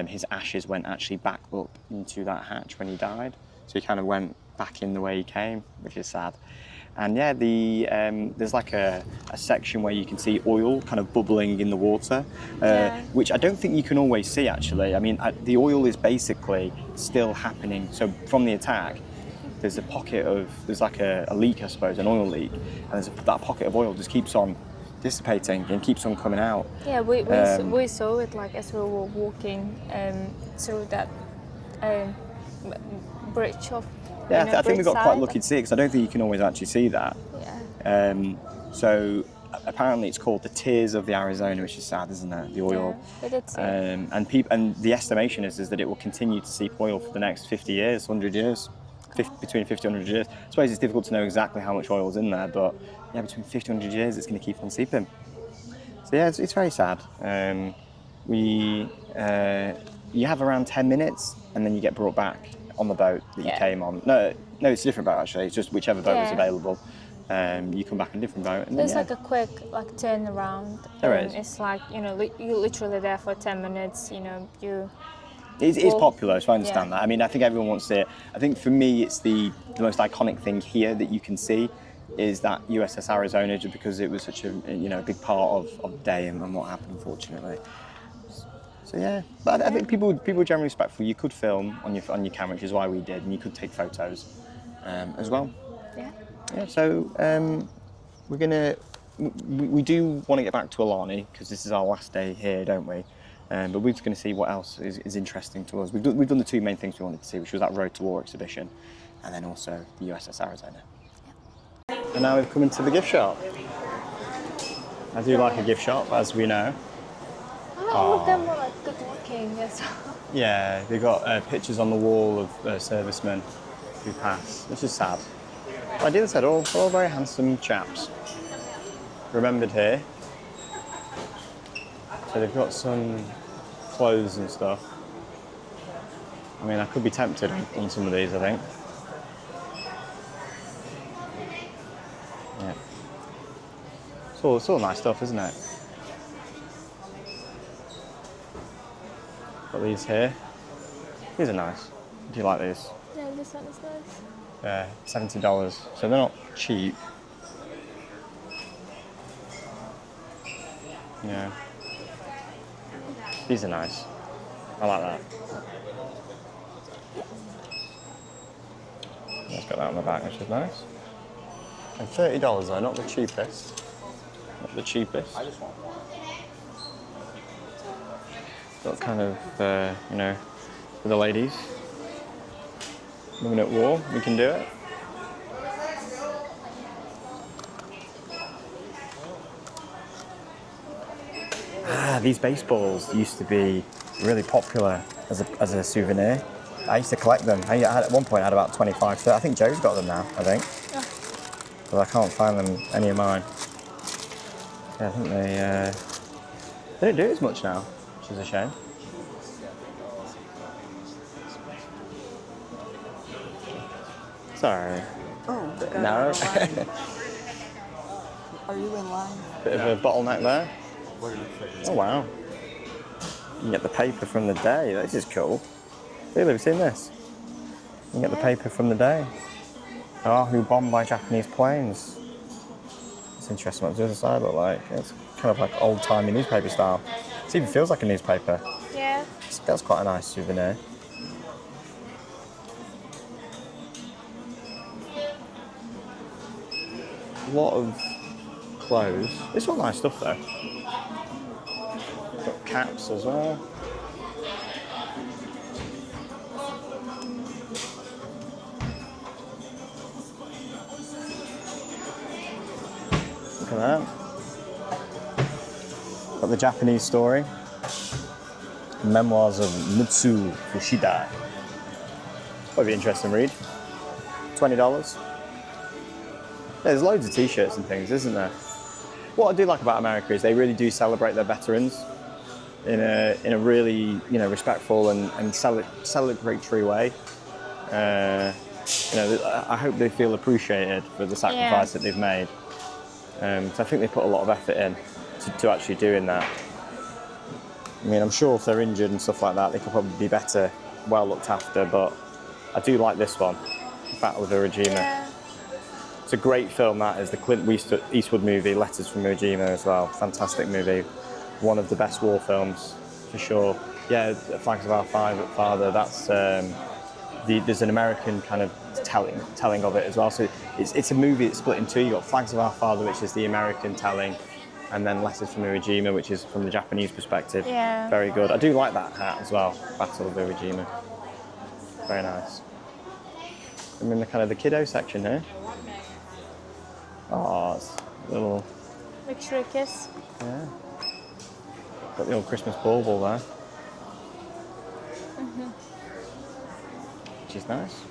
his ashes went actually back up into that hatch when he died. So he kind of went back in the way he came, which is sad. And yeah, there's like a section where you can see oil kind of bubbling in the water, which I don't think you can always see actually. I mean, the oil is basically still happening. So from the attack, there's like a leak, I suppose, an oil leak, and that pocket of oil just keeps on dissipating and keeps on coming out.
Yeah, we saw it like as we were walking through that bridge of.
Yeah, I think we got quite lucky to see it, because I don't think you can always actually see that.
Yeah.
So apparently it's called the Tears of the Arizona, which is sad, isn't it? The oil.
Yeah, we did see it.
And the estimation is that it will continue to seep oil for the next 50 years, 100 years, between 50 and 100 years. I suppose it's difficult to know exactly how much oil is in there, but yeah, between 50 and 100 years, it's going to keep on seeping. So yeah, it's very sad. You have around 10 minutes, and then you get brought back on the boat that you came on. No, it's a different boat actually. It's just whichever boat was available. You come back on a different boat. And
there's
then,
like a quick like turnaround.
There is.
It's like, you know, you're literally there for 10 minutes. You know,
It's popular, so I understand that. I mean, I think everyone wants to see it. I think for me, it's the most iconic thing here that you can see is that USS Arizona, just because it was such a big part of the day and what happened, unfortunately. So yeah, but I think people are generally respectful. You could film on your camera, which is why we did, and you could take photos as well.
Yeah.
Yeah. So we do want to get back to Aulani, because this is our last day here, don't we? But we're just going to see what else is interesting to us. We've done the two main things we wanted to see, which was that Road to War exhibition, and then also the USS Arizona. Yeah. And now we've come into the gift shop. I do like a gift shop, as we know.
All of them were like good looking as well.
Yeah, they've got pictures on the wall of servicemen who pass, which is sad. Like Dylan said, all very handsome chaps. Remembered here. So they've got some clothes and stuff. I mean, I could be tempted on some of these, I think. Yeah. It's all nice stuff, isn't it? Got these here. These are nice. Do you like these?
Yeah, this one is nice.
Yeah, $70. So they're not cheap. Yeah. These are nice. I like that. Let's got that on the back, which is nice. And $30 though, not the cheapest. Not the cheapest. I just want one. Got kind of, for the ladies. Women at war, we can do it. These baseballs used to be really popular as a souvenir. I used to collect them. At one point I had about 25, so I think Joe's got them now, I think. Yeah. But I can't find them, any of mine. Yeah, I think they don't do it as much now, which is a shame. Sorry.
Oh,
No.
Are you in line?
Bit of a bottleneck there. Oh wow. You can get the paper from the day. This is cool. Really, have you seen this? You can get the paper from the day. Oahu bombed by Japanese planes. It's interesting what the other side look like. It's kind of like old-timey newspaper style. It even feels like a newspaper.
Yeah.
That's quite a nice souvenir. A lot of clothes. It's all nice stuff though. Got caps as well. at that. Got the Japanese story. Memoirs of Mutsu Fushida. Probably an interesting read. $20. There's loads of t-shirts and things, isn't there? What I do like about America is they really do celebrate their veterans in a really, you know, respectful and celebratory way. You know, I hope they feel appreciated for the sacrifice that they've made. So I think they put a lot of effort in to actually doing that. I mean, I'm sure if they're injured and stuff like that, they could probably be better, well looked after, but I do like this one, Battle of Iwo Jima. Yeah. It's a great film, that is, the Clint Eastwood movie, Letters from Iwo Jima as well. Fantastic movie. One of the best war films, for sure. Yeah, Flags of Our Father, that's, there's an American kind of telling of it as well. So it's a movie that's split in two. You've got Flags of Our Father, which is the American telling, and then Letters from Iwo Jima, which is from the Japanese perspective. Yeah. Very good. I do like that hat as well, Battle of Iwo Jima. Very nice. I'm in the kind of the kiddo section here. Oh, it's a little...
Victory kiss.
Yeah. Got the old Christmas bauble there. Which is nice.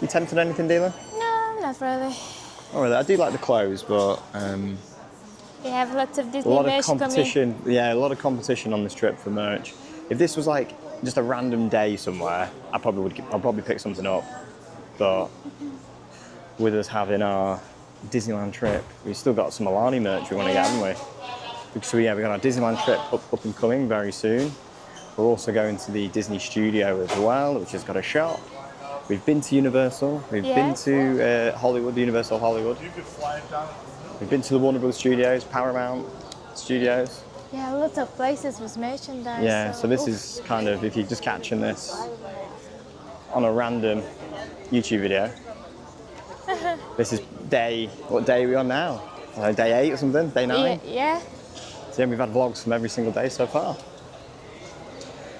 You tempted anything, Dealer?
No, not really.
Not really. I do like the clothes, but...
we have lots of Disney merch
competition. Yeah, a lot of competition on this trip for merch. If this was like just a random day somewhere, I'd probably pick something up. But with us having our Disneyland trip, we've still got some Aulani merch we want to get, haven't we? Because we've got our Disneyland trip up and coming very soon. We're also going to the Disney Studio as well, which has got a shop. We've been to Universal. We've been to Hollywood, Universal Hollywood. We've been to the Warner Bros. Studios, Paramount Studios.
Yeah, lots of places with merchandise.
Yeah, so this is kind of, if you're just catching this on a random YouTube video, this is what day are we on now? Day 8 or something? Day 9?
Yeah.
So yeah, we've had vlogs from every single day so far.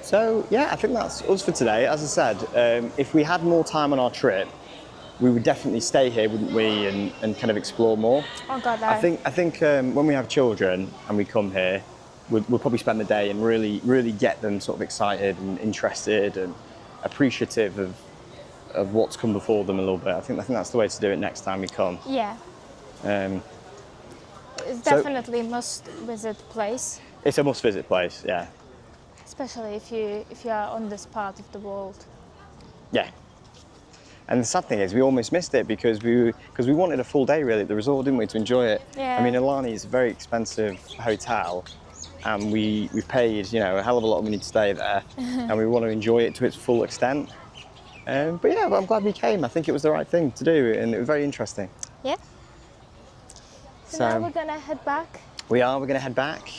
So yeah, I think that's us for today. As I said, if we had more time on our trip, we would definitely stay here, wouldn't we, and kind of explore more.
Oh God,
I think when we have children and we come here, we'll probably spend the day and really get them sort of excited and interested and appreciative of what's come before them a little bit. I think that's the way to do it next time we come.
Yeah. It's definitely a must-visit place.
It's a must-visit place, yeah.
Especially if you are on this part of the world.
Yeah. And the sad thing is, we almost missed it because we wanted a full day really at the resort, didn't we, to enjoy it? Yeah. I mean, Aulani is a very expensive hotel, and we've paid, you know, a hell of a lot of money to stay there, and we want to enjoy it to its full extent. But yeah, I'm glad we came. I think it was the right thing to do, and it was very interesting.
Yeah. So now we're gonna head back.
We're gonna head back.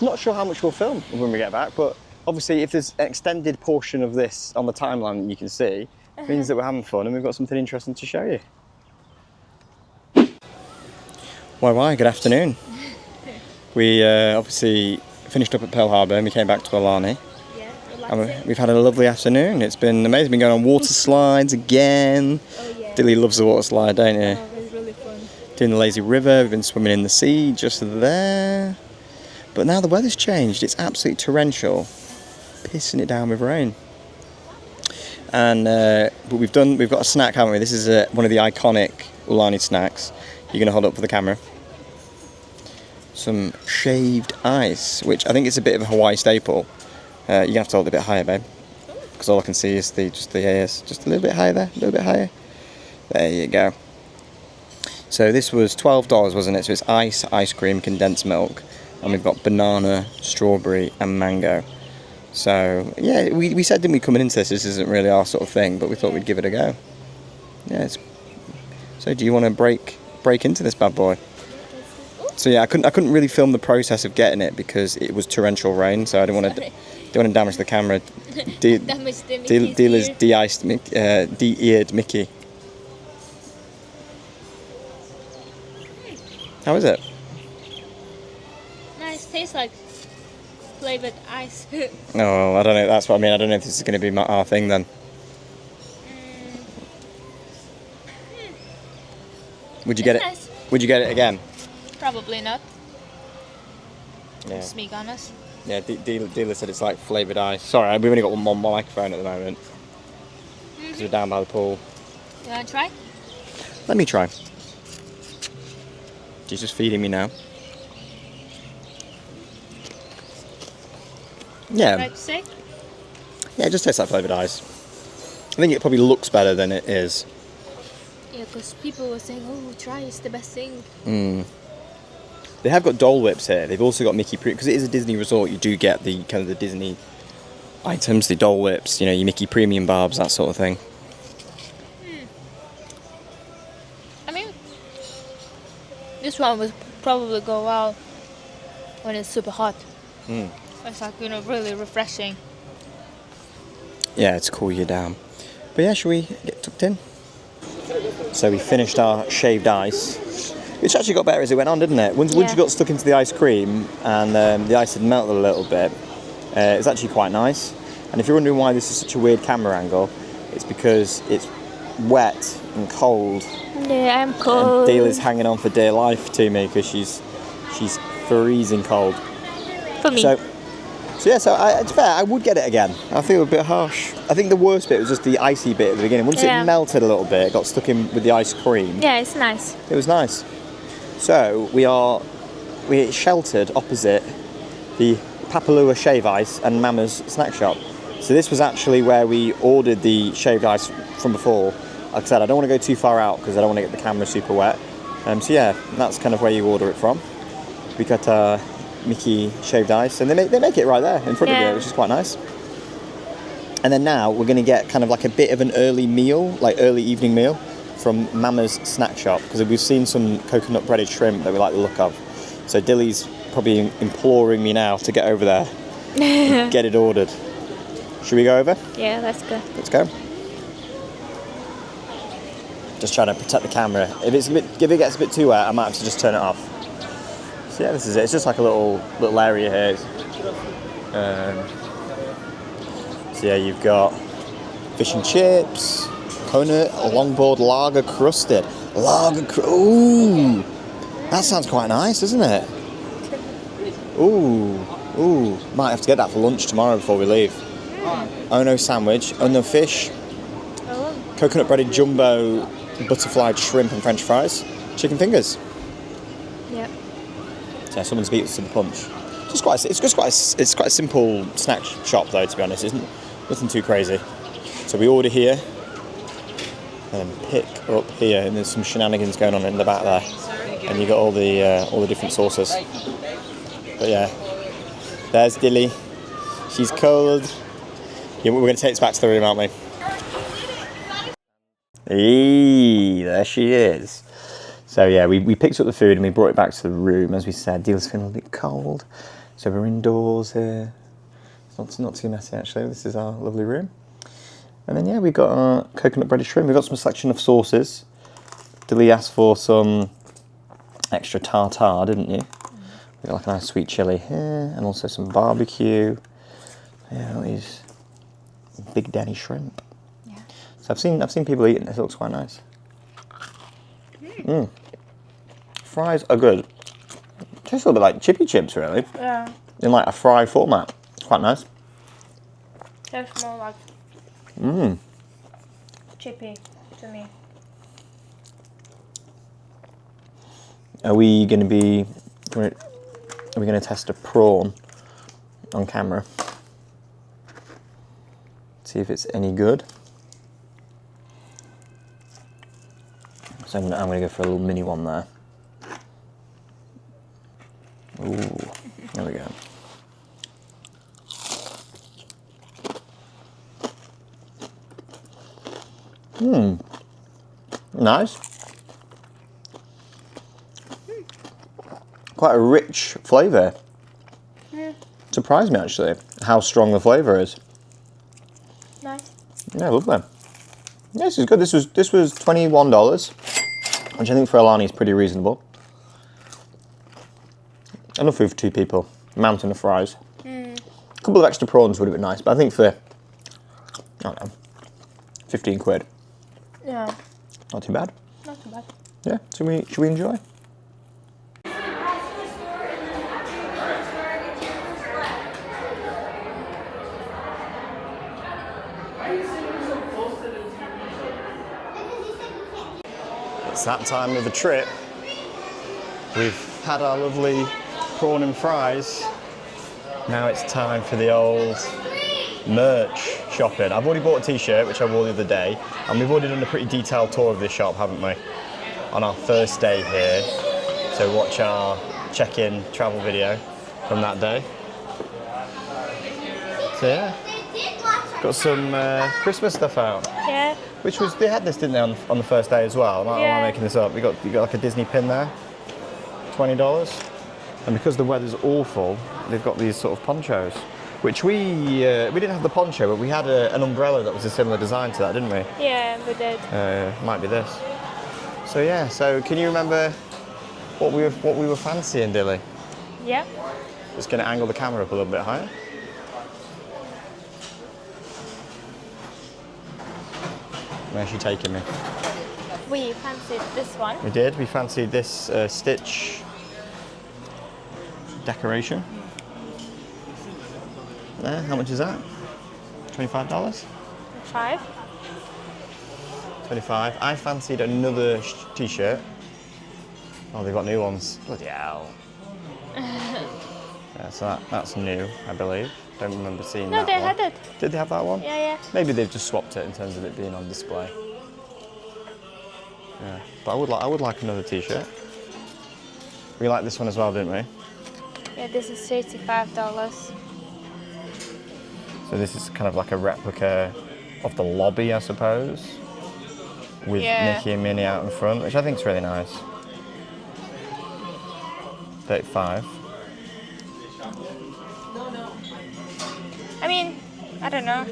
Not sure how much we'll film when we get back, but obviously, if there's an extended portion of this on the timeline that you can see, it means that we're having fun and we've got something interesting to show you. Why, good afternoon. We obviously finished up at Pearl Harbor and we came back to Aulani.
Yeah,
and we've had a lovely afternoon. It's been amazing. Been going on water slides again. Oh, yeah. Dilly loves the water slide, don't you?
Oh, it was really fun.
Doing the lazy river, we've been swimming in the sea just there. But now the weather's changed. It's absolutely torrential. Pissing it down with rain. And but we've got a snack, haven't we? This is one of the iconic Aulani snacks. You're going to hold up for the camera. Some shaved ice, which I think is a bit of a Hawaii staple. You're going to have to hold it a bit higher, babe. Because all I can see is just the ears. Just a little bit higher there, a little bit higher. There you go. So this was $12, wasn't it? So it's ice cream, condensed milk. And we've got banana, strawberry and mango. So, yeah, we said, didn't we, coming into this isn't really our sort of thing, but we thought we'd give it a go. Yeah, so do you want to break into this bad boy? So yeah, I couldn't really film the process of getting it because it was torrential rain, so I didn't want to damage the camera. Dealer's de-eared Mickey. How is it?
Nice, tastes like flavored ice.
Oh, I don't know. That's what I mean. I don't know if this is going to be our thing then. Would you get it?
Nice.
Would you get it again?
Probably not.
Yeah.
Just being honest.
Yeah, dealer said it's like flavoured ice. Sorry, we've only got one microphone at the moment. Because we're down by the pool.
You want to try?
Let me try. She's just feeding me now. Yeah.
Right to say?
Yeah, it just tastes like flavoured ice. I think it probably looks better than it is.
Yeah, because people were saying, oh, try, it's the best thing.
They have got Dole Whips here. They've also got Mickey because it is a Disney resort. You do get the kind of the Disney items, the Dole Whips, you know, your Mickey Premium Barbs, that sort of thing.
I mean, this one would probably go well when it's super hot. It's like, you know, really refreshing.
Yeah, it's cool you down. But yeah, should we get tucked in? So we finished our shaved ice, which actually got better as it went on, didn't it? Once you got stuck into the ice cream and the ice had melted a little bit, it was actually quite nice. And if you're wondering why this is such a weird camera angle, it's because it's wet and cold.
Yeah, I'm cold.
And Deela's hanging on for dear life to me because she's freezing cold.
For me.
So it's fair, I would get it again. I feel a bit harsh. I think the worst bit was just the icy bit at the beginning. Once it melted a little bit, it got stuck in with the ice cream.
Yeah, it's nice.
It was nice. So we're sheltered opposite the Papalua Shave Ice and Mama's Snack Shop. So this was actually where we ordered the shaved ice from before. Like I said, I don't want to go too far out because I don't want to get the camera super wet. So yeah, that's kind of where you order it from. We got Mickey shaved ice, and they make it right there in front of you, which is quite nice. And then now we're going to get kind of like a bit of an early meal, like early evening meal from Mama's Snack Shop, because we've seen some coconut breaded shrimp that we like the look of. So Dilly's probably imploring me now to get over there and get it ordered. Should we go over?
Yeah, let's go.
Let's go. Just trying to protect the camera. If it gets a bit too wet, I might have to just turn it off. So yeah, this is it. It's just like a little area here. So yeah, you've got fish and chips, coconut, longboard lager crusted. Ooh, that sounds quite nice, doesn't it? Ooh, might have to get that for lunch tomorrow before we leave. Oh no sandwich, oh no fish, coconut breaded jumbo, butterflied shrimp and French fries, chicken fingers.
Yep.
So yeah, someone's beat us to the punch. It's quite a simple snack shop though, to be honest. Isn't nothing too crazy. So we order here and pick up here, and there's some shenanigans going on in the back there, and you got all the different sauces. But yeah, there's Dilly. She's cold. Yeah, we're going to take this back to the room, aren't we? Eee, there she is. So yeah, we picked up the food and we brought it back to the room. As we said, Deal's feeling a bit cold, so we're indoors here. It's not too messy actually. This is our lovely room. And then yeah, we've got our coconut breaded shrimp. We've got some selection of sauces. Dilly asked for some extra tartare, didn't you? We've got like a nice sweet chilli here, and also some barbecue. Yeah, all these big Denny shrimp.
Yeah.
So I've seen people eating this. It looks quite nice. Fries are good. Tastes a little bit like chippy chips, really.
Yeah.
In like a fry format. It's quite nice.
Tastes more like chippy to me.
Are we going to test a prawn on camera? See if it's any good. So I'm going to go for a little mini one there. Ooh, there we go. Nice. Quite a rich flavour. Surprised me actually how strong the flavour is.
Nice.
Yeah, lovely. Yeah, this is good. This was $21, which I think for Aulani is pretty reasonable. Enough food for two people. Mountain of fries. A couple of extra prawns would have been nice, but I think for, I don't know, 15 quid.
Yeah.
Not too bad.
Not too bad.
Yeah, should we enjoy? that time of the trip. We've had our lovely prawn and fries. Now it's time for the old merch shopping. I've already bought a t-shirt, which I wore the other day, and we've already done a pretty detailed tour of this shop, haven't we? On our first day here. So watch our check-in travel video from that day. So yeah, got some Christmas stuff out.
Yeah.
Which was, they had this, didn't they, on the first day as well? Am I making this up? You got like a Disney pin there, $20. And because the weather's awful, they've got these sort of ponchos, which we didn't have the poncho, but we had an umbrella that was a similar design to that, didn't we?
Yeah, we did.
Might be this. So yeah, so can you remember what we were fancying, Dilly?
Yeah.
Just going to angle the camera up a little bit higher. Where's she taking me?
We fancied this one.
We did. We fancied this Stitch decoration. There, how much is that? $25?
5.
25. I fancied another t-shirt. Oh, they've got new ones. Bloody hell. Yeah, so that's new, I believe. Don't remember seeing that one.
No, they had it.
Did they have that one?
Yeah, yeah.
Maybe they've just swapped it in terms of it being on display. Yeah, but I would like another t-shirt. We liked this one as well, didn't we?
Yeah, this is $35.
So this is kind of like a replica of the lobby, I suppose, with Mickey and Minnie out in front, which I think is really nice. 35.
I mean, I don't know.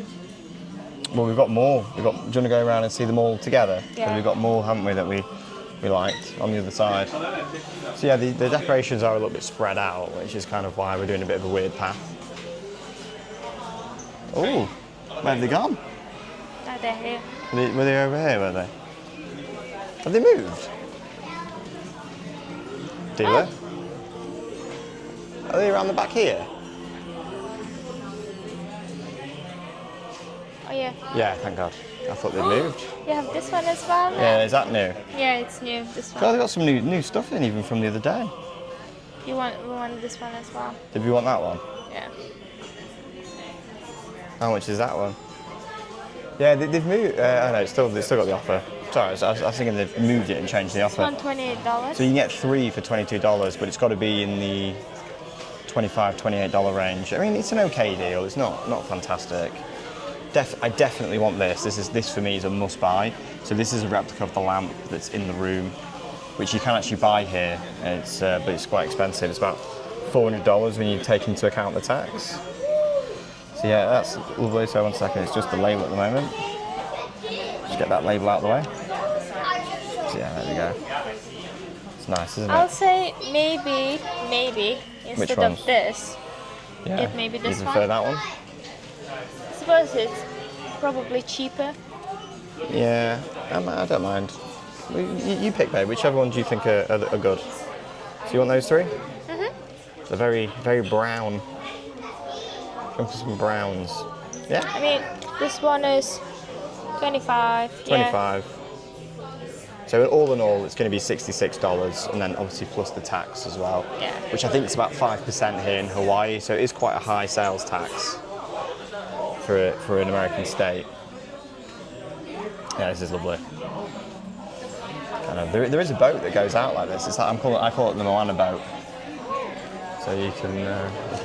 Well, we've got more. Do you want to go around and see them all together?
Yeah.
So we've got more, haven't we, that we liked on the other side. So yeah, the decorations are a little bit spread out, which is kind of why we're doing a bit of a weird path. Oh, where have they gone?
Oh, they're here.
Were they over here, were they? Have they moved? Dealer? Are they around the back here?
Oh, yeah.
Yeah, thank God. I thought they'd moved.
You have this one as well?
Yeah, is that new?
Yeah, it's new, this one.
God, they got some new stuff in even from the other day.
We want this one as well.
Did we want that one?
Yeah.
How much is that one? Yeah, they've moved. I know, they've still got the offer. Sorry, I was thinking they've moved it and changed the offer.
This one $28.
So you can get 3 for $22, but it's got to be in the $25, $28 range. I mean, it's an okay deal. It's not fantastic. I definitely want this. This for me is a must buy. So this is a replica of the lamp that's in the room, which you can actually buy here. But it's quite expensive. It's about $400 when you take into account the tax. So yeah, that's lovely. So 1 second, it's just the label at the moment. Just get that label out of the way. So yeah, there we go. It's nice, isn't it?
I'll say maybe instead of this,
yeah.
Maybe this
You
one.
prefer that one?
I suppose it's probably cheaper.
Yeah, I don't mind. You pick, babe. Whichever one do you think are good? So you want those 3? Mm-hmm. They're very, very brown. Going for some browns. Yeah?
I mean, this one is 25.
25.
Yeah.
So all in all, it's going to be $66, and then obviously plus the tax as well.
Yeah.
Which I think is about 5% here in Hawaii, so it is quite a high sales tax for an American state. Yeah, this is lovely. Kind of, there is a boat that goes out like this. It's like I call it the Moana boat. So you can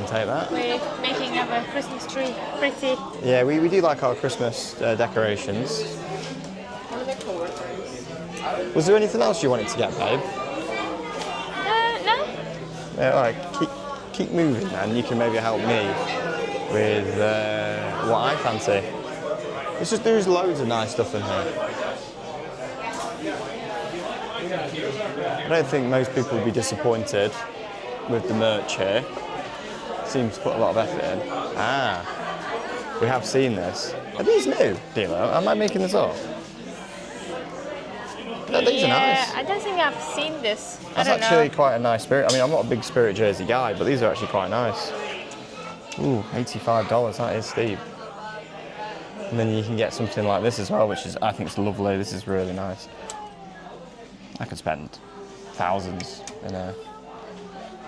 take that.
We're making our Christmas tree pretty.
Yeah, we do like our Christmas decorations. Was there anything else you wanted to get, babe?
No.
Yeah, all right, keep moving, and you can maybe help me with what I fancy. There's loads of nice stuff in here. I don't think most people would be disappointed with the merch here. Seems to put a lot of effort in. We have seen this. Are these new, Dilo? Am I making this up? No, these are nice.
I don't think I've seen this.
That's actually quite a nice Spirit. I mean, I'm not a big Spirit jersey guy, but these are actually quite nice. Ooh, $85, that is steep. And then you can get something like this as well, which is, I think, is lovely. This is really nice. I could spend thousands in a.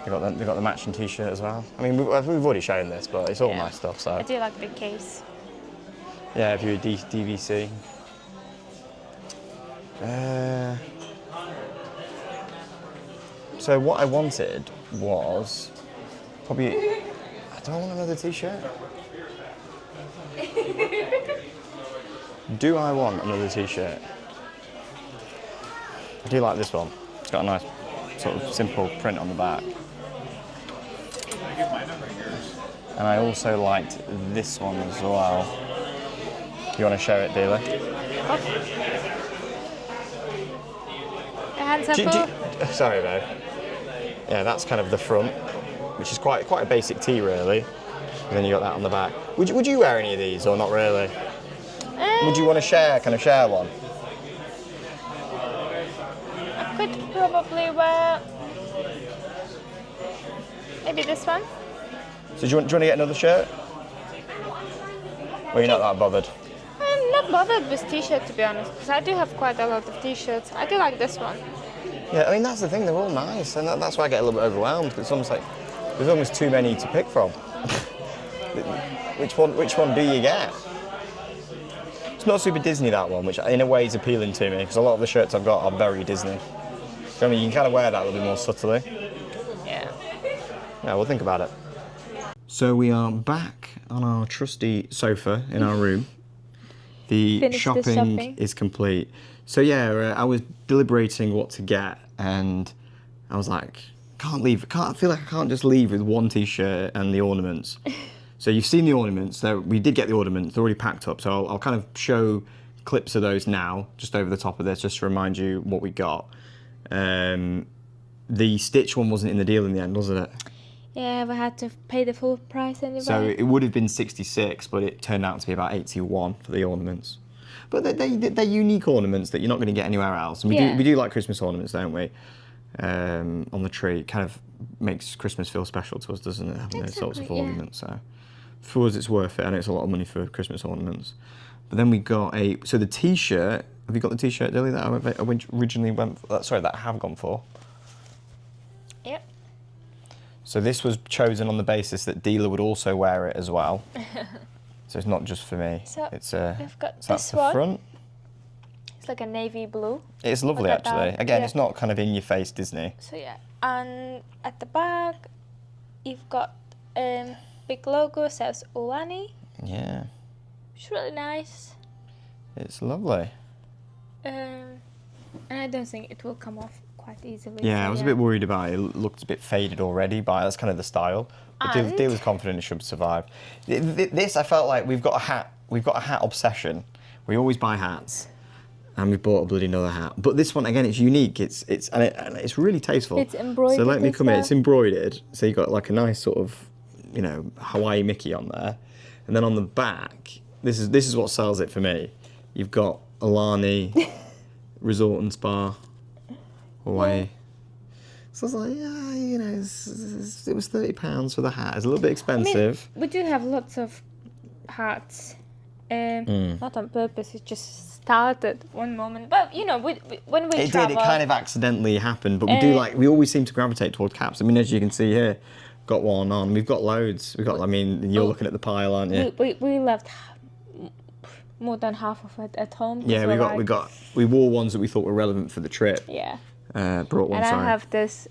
They got the matching T-shirt as well. I mean, we've already shown this, but it's all nice stuff. So
I do like the case.
yeah, if you're a DVC. So what I wanted was probably. Do I want another T-shirt? Do I want another T-shirt? I do like this one. It's got a nice sort of simple print on the back. And I also liked this one as well. You want to show it, dealer?
Hands up.
Sorry, babe. Yeah, that's kind of the front, which is quite a basic tee, really. And then you got that on the back. Would you wear any of these, or not really? Would you want to share one?
I could probably wear maybe this one.
So do you want to get another shirt? Or you're not that bothered?
I'm not bothered with t-shirt, to be honest, because I do have quite a lot of t-shirts. I do like this one.
Yeah, I mean, that's the thing, they're all nice, and that's why I get a little bit overwhelmed, because it's almost like there's almost too many to pick from. Which one do you get? It's not super Disney, that one, which in a way is appealing to me, because a lot of the shirts I've got are very Disney. So, I mean, you can kind of wear that a little bit more subtly.
Yeah.
Yeah, we'll think about it. So we are back on our trusty sofa in our room. The shopping is complete. So yeah, I was deliberating what to get, and I was like, I feel like I can't just leave with one T-shirt and the ornaments. So you've seen the ornaments. We did get the ornaments. They're already packed up. So I'll kind of show clips of those now, just over the top of this, just to remind you what we got. The Stitch one wasn't in the deal in the end, wasn't it?
Yeah, we had to pay the full price anyway.
So it would have been 66, but it turned out to be about 81 for the ornaments. But they're unique ornaments that you're not going to get anywhere else. And we do like Christmas ornaments, don't we? On the tree, it kind of makes Christmas feel special to us, doesn't it? Having those sorts of ornaments. So for us, it's worth it. I know it's a lot of money for Christmas ornaments. But then we got so the T-shirt. Have you got the T-shirt, Dilly, that I originally went? That I have gone for.
Yep.
So this was chosen on the basis that dealer would also wear it as well. So it's not just for me.
So
it's
we've got
so that's
this
the
one.
front.
It's like a navy blue.
It's lovely, actually. Again, it's not kind of in your face Disney.
So yeah, and at the back, you've got big logo says Aulani.
Yeah.
It's really nice.
It's lovely.
And I don't think it will come off quite easily.
Yeah,
so
I was a bit worried about it. It looked a bit faded already, but that's kind of the style. But dealer's confident it should survive. This, I felt like we've got a hat obsession. We always buy hats, and we bought a bloody another hat. But this one again, it's unique. It's really tasteful.
It's embroidered.
So let me come in. It's embroidered. So you got like a nice sort of, Hawaii Mickey on there, and then on the back, this is what sells it for me. You've got Aulani Resort and Spa, Hawaii. Yeah. So I was like, it was £30 for the hat. It's a little bit expensive.
I mean, we do have lots of hats. Not on purpose, it just started one moment. But, when we travel...
It kind of accidentally happened, but we always seem to gravitate toward caps. I mean, as you can see here, got one on. We've got loads. You're looking at the pile, aren't you?
We left more than half of it at home.
Yeah, we wore ones that we thought were relevant for the trip.
Yeah.
Brought one.
And I have this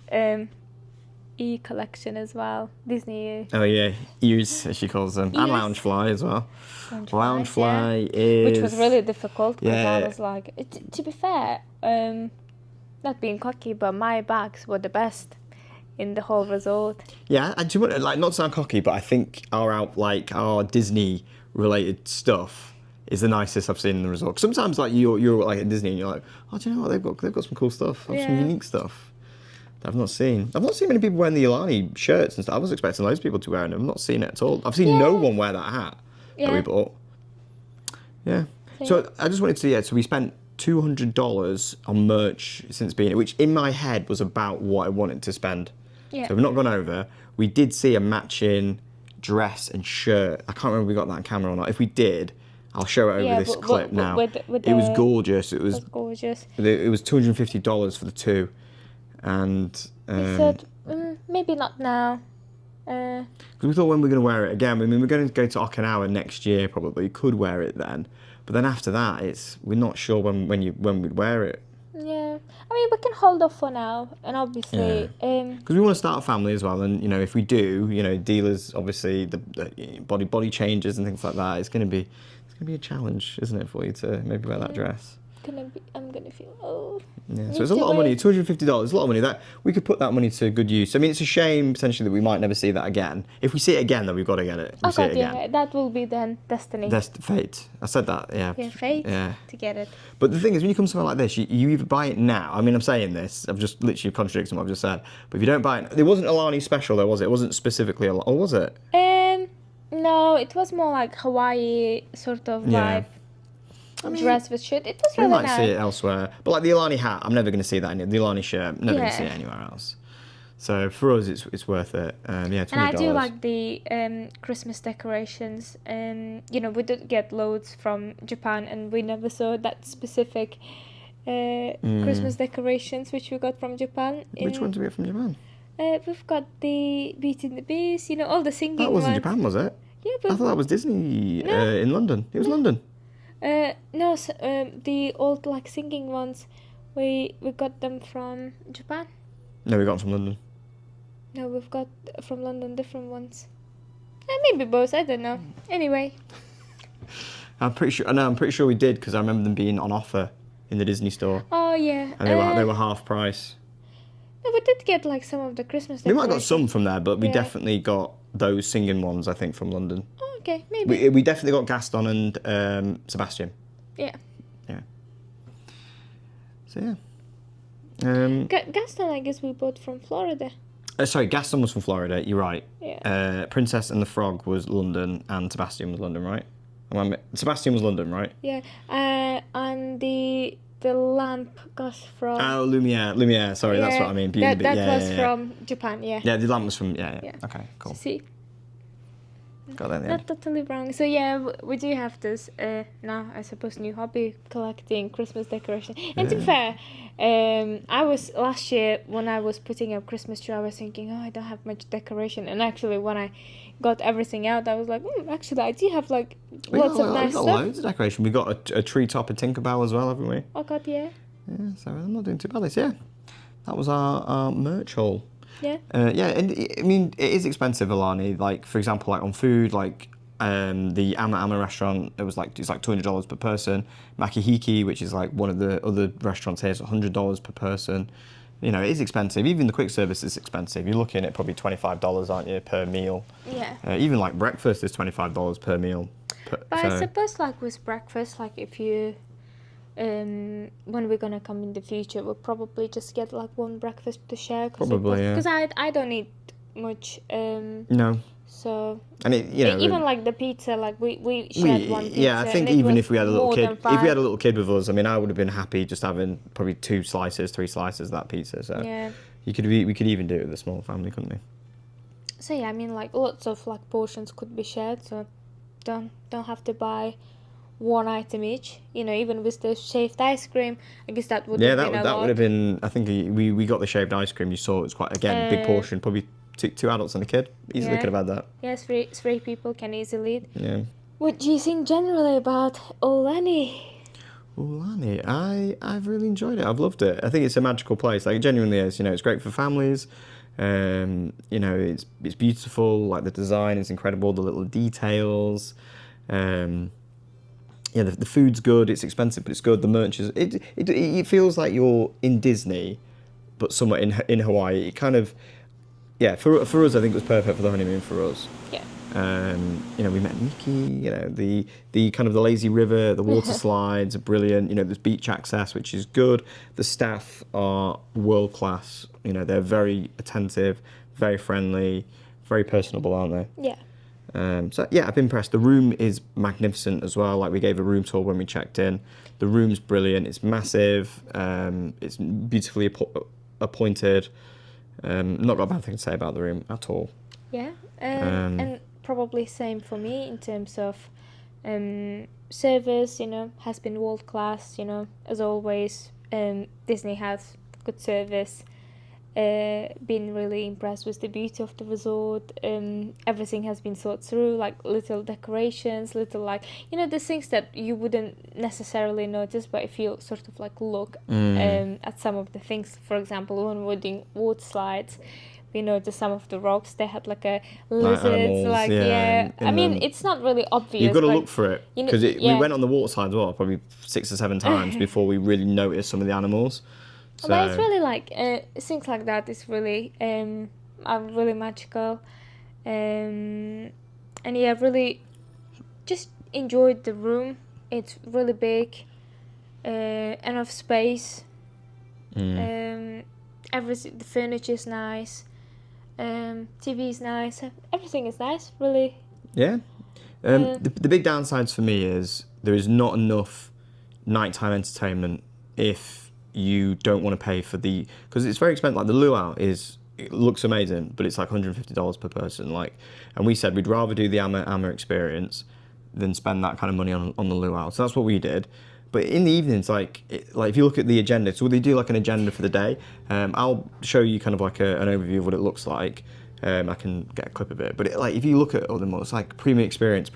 E collection as well, Disney.
Oh yeah, Ears as she calls them, and Loungefly as well. Loungefly is,
which was really difficult because
Yeah.
I was like, to be fair, not being cocky, but my bags were the best in the whole resort.
Yeah, and do you want, not to sound cocky, but I think our Disney related stuff is the nicest I've seen in the resort. Sometimes you're like at Disney and you're like, oh, do you know what, they've got some cool stuff, some unique stuff that I've not seen. I've not seen many people wearing the Aulani shirts and stuff. I was expecting loads of people to wear them. I've not seen it at all. I've seen no one wear that hat that we bought. Yeah. So I just wanted to so we spent $200 on merch since being here, which in my head was about what I wanted to spend.
Yeah.
So we've not gone over. We did see a matching dress and shirt. I can't remember if we got that on camera or not. If we did, I'll show it over this clip now. It was gorgeous. It was
gorgeous.
It was $250 for the two, and
we said maybe not now.
Because we thought when we're going to wear it again. I mean, we're going to go to Okinawa next year. Probably could wear it then, but then after that, we're not sure when we'd wear it.
Yeah, I mean, we can hold off for now, and obviously,
because we want to start a family as well, and if we do, dealers obviously the body changes and things like that. It's going to be a challenge, isn't it, for you to maybe wear that dress?
I'm gonna feel
Yeah, so it's a lot of money. $250, a lot of money. That we could put that money to good use. I mean, it's a shame potentially that we might never see that again. If we see it again, then we've got to get it.
Yeah, that will be then destiny.
That's fate. I said that. Yeah.
Yeah, fate. Yeah. To get it.
But the thing is, when you come to something like this, you either buy it now. I mean, I'm saying this. I've just literally contradicted what I've just said. But if you don't buy it, it wasn't Aulani special though, was it? It wasn't specifically Aulani, or was it?
No, it was more like Hawaii sort of vibe. Dress with shirt. It was really nice. You might see
it elsewhere. But like the Aulani hat, I'm never going to see that. The Aulani shirt, never going to see it anywhere else. So for us, it's worth it. $20.
And I do like the Christmas decorations. We did get loads from Japan, and we never saw that specific Christmas decorations which we got from Japan.
Which ones did we get from Japan?
We've got the Beauty and the Beast. All the singing.
That wasn't Japan, was it?
Yeah, but
I thought that was Disney in London. It was London.
No, the old singing ones, we got them from Japan.
No, we got them from London.
No, we've got from London different ones. Maybe both. I don't know. Anyway,
I'm pretty sure we did, because I remember them being on offer in the Disney store.
Oh yeah.
And they were half price.
No, we did get some of the Christmas decorations.
We might have got some from there, but we definitely got those singing ones, I think, from London.
Oh, okay, maybe.
We definitely got Gaston and Sebastian.
Yeah.
Yeah. So yeah.
Gaston, I guess we bought from Florida.
Sorry, Gaston was from Florida. You're right.
Yeah.
Princess and the Frog was London, and Sebastian was London, right? Sebastian was London, right?
Yeah. And the lamp got from...
Oh, Lumiere. Sorry, that's what I mean.
That was from Japan, yeah.
Yeah, the lamp was from... Yeah. Okay, cool.
See?
Got that in the
Not
end.
totally wrong. So yeah, we do have this now, I suppose, new hobby, collecting Christmas decoration. And to be fair, I was last year when I was putting up Christmas tree, I was thinking, I don't have much decoration. And actually, when I got everything out, I was like, actually, I do have lots of nice stuff. We got
loads of decoration. We got a treetop, a Tinkerbell as well, haven't we?
Oh God, yeah.
Yeah, so I'm not doing too badly. So yeah, that was our merch haul.
Yeah.
And I mean, it is expensive, Aulani. Like, for example, the the Ama restaurant, it's like $200 per person. Makihiki, which is like one of the other restaurants here, is $100 per person. It is expensive. Even the quick service is expensive. You're looking at probably $25, aren't you, per meal?
Yeah.
Even like breakfast is $25 per meal.
But I suppose with breakfast, if you... when we're gonna come in the future, we'll probably just get one breakfast to share. Because I don't eat much.
No.
So.
And
even the pizza, we shared one pizza.
Yeah, I think even if we had a little kid, with us, I mean, I would have been happy just having probably 3 slices of that pizza. So
yeah.
we could even do it with a small family, couldn't we?
So yeah, I mean, lots of portions could be shared. So don't have to buy one item each, even with the shaved ice cream. I guess that would have been
that would have been. I think we got the shaved ice cream. You saw it was quite big portion, probably two adults and a kid. Easily could have had that.
Yeah, three people can easily eat.
Yeah.
What do you think generally about Aulani?
Aulani, I've really enjoyed it. I've loved it. I think it's a magical place. It genuinely is. It's great for families. It's beautiful. The design is incredible. The little details. The food's good. It's expensive, but it's good. The merch is. It feels like you're in Disney, but somewhere in Hawaii. It kind of, For us, I think it was perfect for the honeymoon for us.
Yeah.
We met Mickey. The kind of the lazy river, the water slides are brilliant. There's beach access, which is good. The staff are world class. They're very attentive, very friendly, very personable, aren't they?
Yeah.
I've been impressed. The room is magnificent as well. We gave a room tour when we checked in. The room's brilliant. It's massive. It's beautifully appointed. Not got a bad thing to say about the room at all.
Yeah, and probably same for me in terms of Service, has been world class, as always. Disney has good service. Been really impressed with the beauty of the resort. Everything has been thought through, like little decorations, little the things that you wouldn't necessarily notice, but if you sort of look at some of the things, for example, when we're doing wood slides, we noticed some of the rocks, they had a lizards, I mean, it's not really obvious.
You've got to look for it, because we went on the water slide as well, probably 6 or 7 times before we really noticed some of the animals. So.
But it's really things like that is really are really magical, and really just enjoyed the room. It's really big, enough space. Everything, the furniture is nice, TV is nice, everything is nice, really.
Yeah. The big downsides for me is there is not enough nighttime entertainment if you don't want to pay for because it's very expensive. Like the luau it looks amazing, but it's like $150 per person. And we said we'd rather do the Amma experience than spend that kind of money on the luau. So that's what we did. But in the evenings, if you look at the agenda, so they do an agenda for the day. I'll show you kind of an overview of what it looks like. I can get a clip of it. But if you look at all the more, it's premium experience,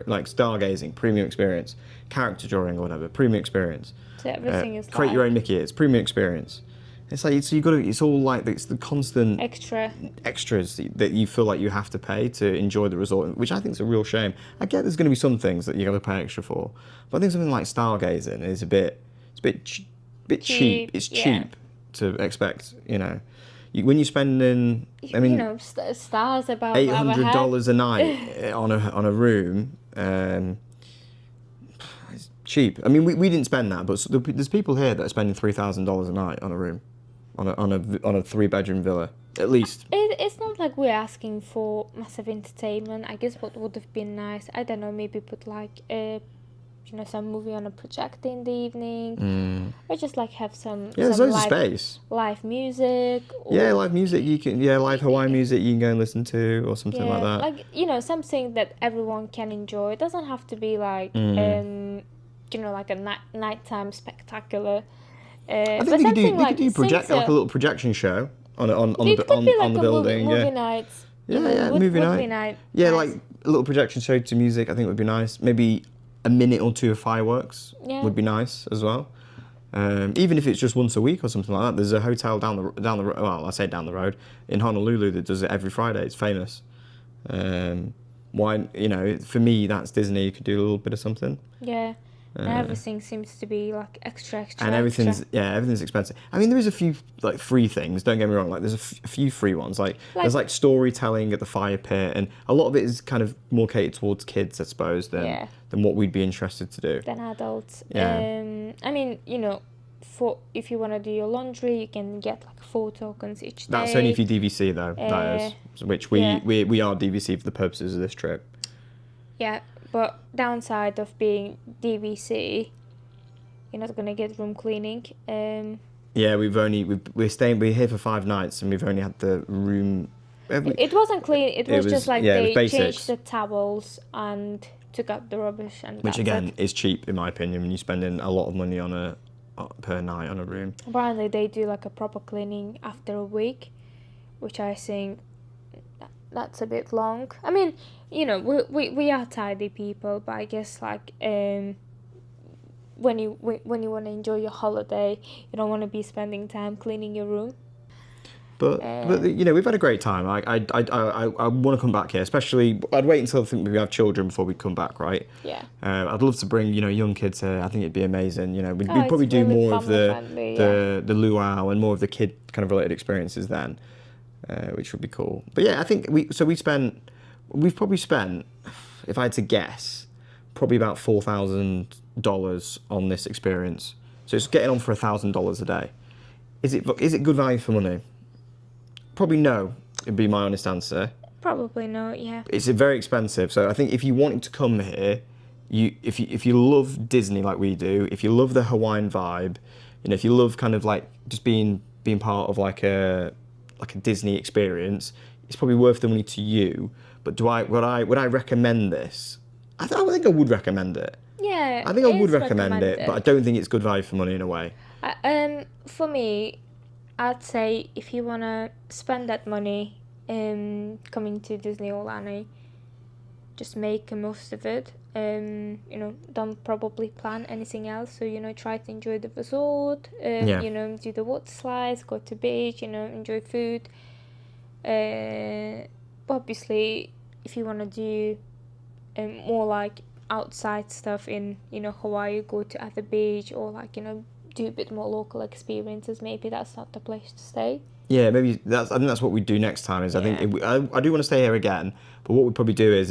like stargazing, premium experience, character drawing or whatever, premium experience.
So everything is
create your own Mickey. It's premium experience. It's so you got to. It's all it's the constant extras that you feel like you have to pay to enjoy the resort, which I think is a real shame. I get there's going to be some things that you got to pay extra for, but I think something like stargazing is a bit cheap. It's cheap to expect. When you're spending,
stars about
$800 a night on a room. It's cheap. I mean, we didn't spend that, but there's people here that are spending $3,000 a night on a room, on a 3-bedroom villa, at least.
It's not like we're asking for massive entertainment. I guess what would have been nice, I don't know, maybe put some movie on a projector in the evening, or just have some
there's loads of space.
Live music.
Live music. You can live Hawaiian music you can go and listen to, or something like that.
Something that everyone can enjoy. It doesn't have to be a nighttime spectacular.
I think they could do a little projection show on the building.
Movie nights.
Movie night.
Yeah,
nice. A little projection show to music. I think would be nice. Maybe a minute or two of fireworks would be nice as well. Even if it's just once a week or something like that. There's a hotel down the road. Well, I say down the road in Honolulu that does it every Friday. It's famous. For me, that's Disney. You could do a little bit of something.
Yeah. And everything seems to be extra.
And everything's expensive. I mean, there is a few free things. Don't get me wrong. There's a few free ones. There's storytelling at the fire pit, and a lot of it is kind of more catered towards kids, I suppose, than what we'd be interested to do.
Than adults.
Yeah.
I mean, for if you want to do your laundry, you can get 4 tokens each day.
That's only if you DVC though. That is, which we are DVC for the purposes of this trip.
Yeah. But downside of being DVC, you're not gonna get room cleaning.
We're here for 5 nights and we've only had the room.
It wasn't clean. It was just they changed the towels and took out the rubbish,
which again is cheap in my opinion when you're spending a lot of money per night on a room.
Apparently they do a proper cleaning after a week, which I think that's a bit long. I mean, we are tidy people, but I guess when you want to enjoy your holiday, you don't want to be spending time cleaning your room.
But we've had a great time. I want to come back here, especially. I'd wait until I think we have children before we come back, right?
Yeah.
I'd love to bring young kids here. I think it'd be amazing. We'd probably do really more of the luau and more of the kid kind of related experiences then. Which would be cool. But yeah, I think we've probably spent, if I had to guess, probably about $4,000 on this experience. So it's getting on for $1,000 a day. Is it good value for money? Probably no, would be my honest answer.
Probably no, yeah.
It's very expensive. So I think if you wanted to come here, if you love Disney like we do, if you love the Hawaiian vibe, if you love kind of just being part of a Disney experience, it's probably worth the money to you. But would I recommend this? I think I would recommend it.
Yeah,
I think I would
it's
recommend it, but I
recommended.
don't think it's good value for money in a way.
For me, I'd say if you wanna spend that money coming to Disney Aulani, just make the most of it. Don't probably plan anything else. So try to enjoy the resort. Do the water slides, go to beach. Enjoy food. Obviously, if you wanna do more like outside stuff in Hawaii, go to other beach, or like do a bit more local experiences. Maybe that's not the place to stay.
Yeah, maybe I think that's what we do next time. I do want to stay here again, but what we'd probably do is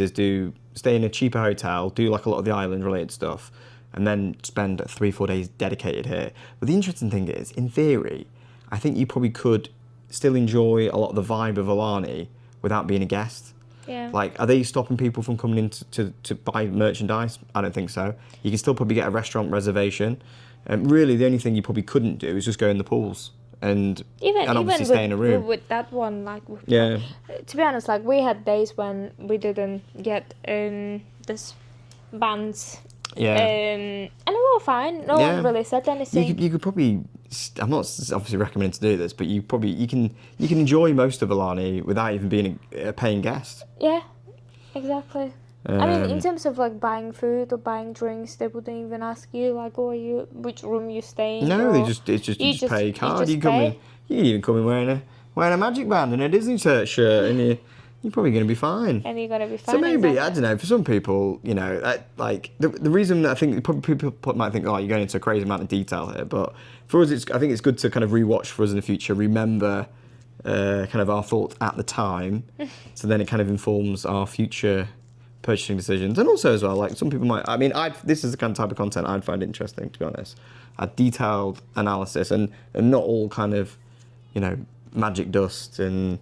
stay in a cheaper hotel, do like a lot of the island related stuff, and then spend 3-4 days dedicated here. But the interesting thing is, in theory, I think you probably could still enjoy a lot of the vibe of Aulani without being a guest.
Yeah.
Like, are they stopping people from coming in to buy merchandise? I don't think so. You can still probably get a restaurant reservation. Really, the only thing you probably couldn't do is just go in the pools and obviously stay in a room.
With that one,
yeah.
To be honest, like we had days when we didn't get this bands.
Yeah.
And we were fine. No one really said anything.
You could probably. I'm not obviously recommending to do this, but you can enjoy most of Aulani without even being a paying guest.
Yeah, exactly. I mean, in terms of like buying food or buying drinks, they wouldn't even ask you like, which room you stay in.
No, you just pay card. You can even come in wearing a Magic Band and a Disney shirt, and you're probably going to be fine.
And you're going to be fine.
So maybe, I don't know, for some people, like the reason that I think probably people might think, oh, you're going into a crazy amount of detail here, but for us, I think it's good to kind of rewatch for us in the future, remember kind of our thoughts at the time, so then it kind of informs our future purchasing decisions. And also as well, like some people might, this is the kind of type of content I'd find interesting, to be honest. A detailed analysis and not all kind of, magic dust and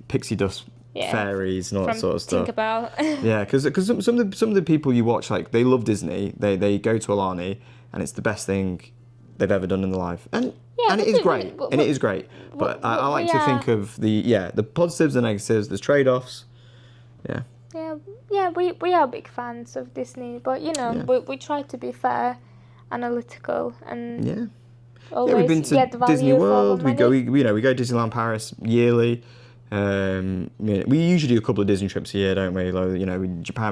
pixie dust fairies and all that sort of stuff.
Think about.
Yeah, because some of the people you watch, like, they love Disney. They go to Aulani, and it's the best thing they've ever done in their life. And it is great. And it is great. But I like to think of the positives and negatives, there's trade-offs. Yeah.
Yeah, we are big fans of Disney, but we try to be fair, analytical, and always
we've been to Disney World. We go to Disneyland Paris yearly. We usually do a couple of Disney trips a year, don't we? Like, we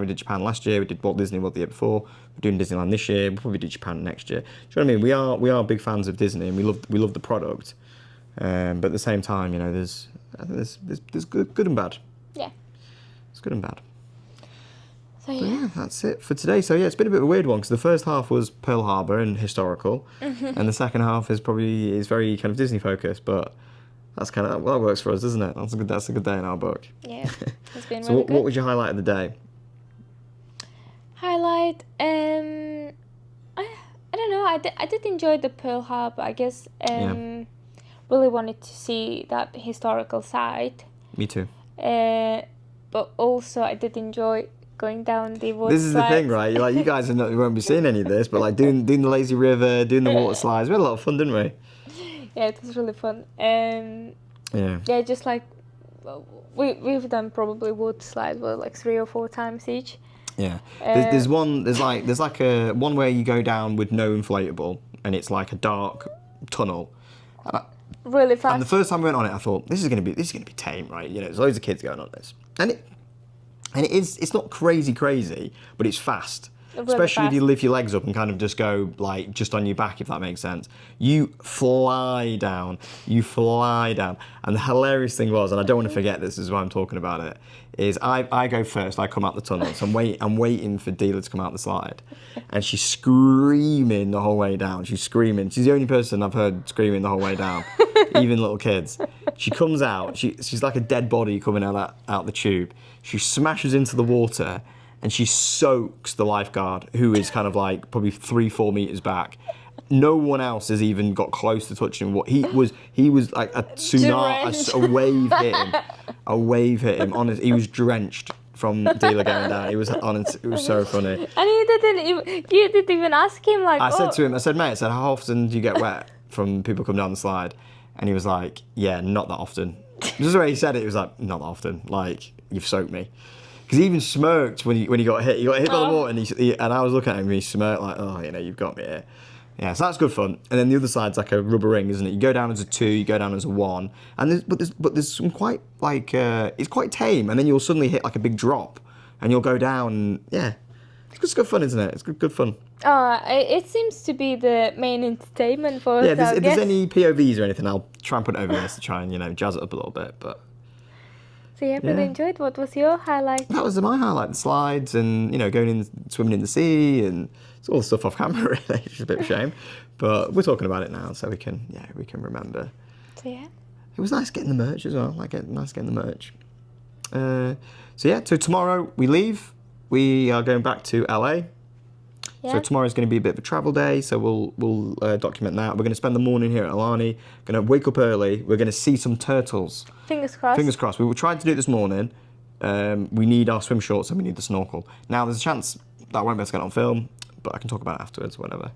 did Japan last year. We did Walt Disney World the year before. We're doing Disneyland this year. We'll probably do Japan next year. Do you know what I mean? We are big fans of Disney, and we love the product. But at the same time, there's good and bad.
Yeah,
it's good and bad.
So
yeah, that's it for today. So yeah, it's been a bit of a weird one because the first half was Pearl Harbor and historical, and the second half is very kind of Disney focused. But that's kind of that works for us, doesn't it? That's a good day in our book.
Yeah, it's been
so
really good.
What was your highlight of the day?
Highlight, I don't know. I did enjoy the Pearl Harbor. I guess really wanted to see that historical site.
Me too.
But also I did enjoy going down the water
This is
slides.
the thing, right? Like, you guys won't be seeing any of this, but like doing the lazy river, doing the water slides, we had a lot of fun, didn't we?
Yeah, it was really fun.
Yeah,
just like we've done probably water slides like 3 or 4 times each.
Yeah, there's like a one where you go down with no inflatable, and it's like a dark tunnel.
Really fast.
And the first time we went on it, I thought this is gonna be tame, right? There's loads of kids going on this, and it's not crazy, but it's fast. Really especially fast. If you lift your legs up and kind of just go like just on your back, if that makes sense. You fly down. And the hilarious thing was, and I don't want to forget this is why I'm talking about it, is I go first, I come out the tunnel, so I'm waiting for Deela to come out the slide. And she's screaming the whole way down. She's screaming. She's the only person I've heard screaming the whole way down, even little kids. She comes out, she's like a dead body coming out the tube. She smashes into the water, and she soaks the lifeguard, who is kind of like probably 3-4 meters back. No one else has even got close to touching him. He was like a tsunami, a wave hit him. Honest, he was drenched from Deela going down. It was so funny.
And you didn't even ask him like.
I said to him, mate, how often do you get wet from people coming down the slide? And he was like, yeah, not that often. Just the way he said it, he was like, not that often. Like, you've soaked me. Because he even smirked when he got hit. He got hit by the water, and I was looking at him, and he smirked like, "Oh, you've got me here." Yeah, so that's good fun. And then the other side's like a rubber ring, isn't it? You go down as a 2, you go down as a 1, and there's some quite like it's quite tame, and then you'll suddenly hit like a big drop, and you'll go down. And, yeah, it's good fun, isn't it? It's good fun.
It seems to be the main entertainment for us.
Yeah, if there's any POVs or anything, I'll try and put it over this to try and jazz it up a little bit. But
so you really enjoyed. What was your highlight?
That was my highlight: the slides and going in, swimming in the sea, and it's all the stuff off camera. Really, it's a bit of a shame, but we're talking about it now, so we can remember.
So yeah,
it was nice getting the merch as well. Nice getting the merch. So tomorrow we leave. We are going back to LA.
Yeah.
So tomorrow's going to be a bit of a travel day, so we'll document that. We're going to spend the morning here at Aulani. Going to wake up early. We're going to see some turtles.
Fingers crossed.
Fingers crossed. We were trying to do it this morning. We need our swim shorts and we need the snorkel. Now there's a chance that I won't be able to get it on film, but I can talk about it afterwards, whatever.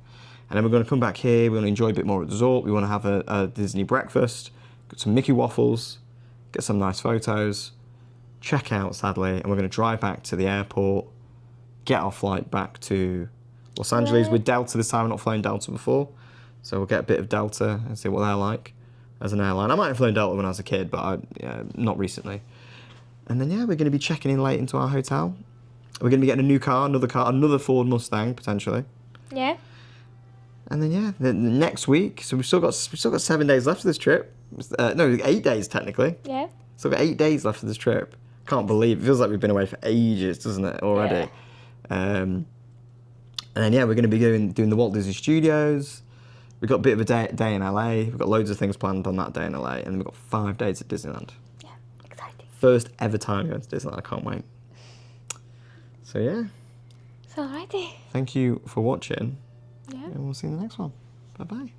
And then we're going to come back here. We're going to enjoy a bit more at the resort. We want to have a Disney breakfast, get some Mickey waffles, get some nice photos, check out, sadly, and we're going to drive back to the airport, get our flight back to Los Angeles with Delta this time. I've not flown Delta before, so we'll get a bit of Delta and see what they're like as an airline. I might have flown Delta when I was a kid, but not recently. And then, we're going to be checking in late into our hotel. We're going to be getting a new car, another Ford Mustang, potentially.
Yeah.
And then, the next week, so we've still got 7 days left of this trip. No, 8 days, technically.
Yeah.
Still got 8 days left of this trip. Can't believe it. Feels like we've been away for ages, doesn't it, already? Yeah. And then, we're going to be doing the Walt Disney Studios. We've got a bit of a day in LA. We've got loads of things planned on that day in LA. And then we've got 5 days at Disneyland.
Yeah, exciting.
First ever time going to Disneyland. I can't wait. So, yeah.
So, alrighty.
Thank you for watching.
Yeah.
And we'll see you in the next one. Bye-bye.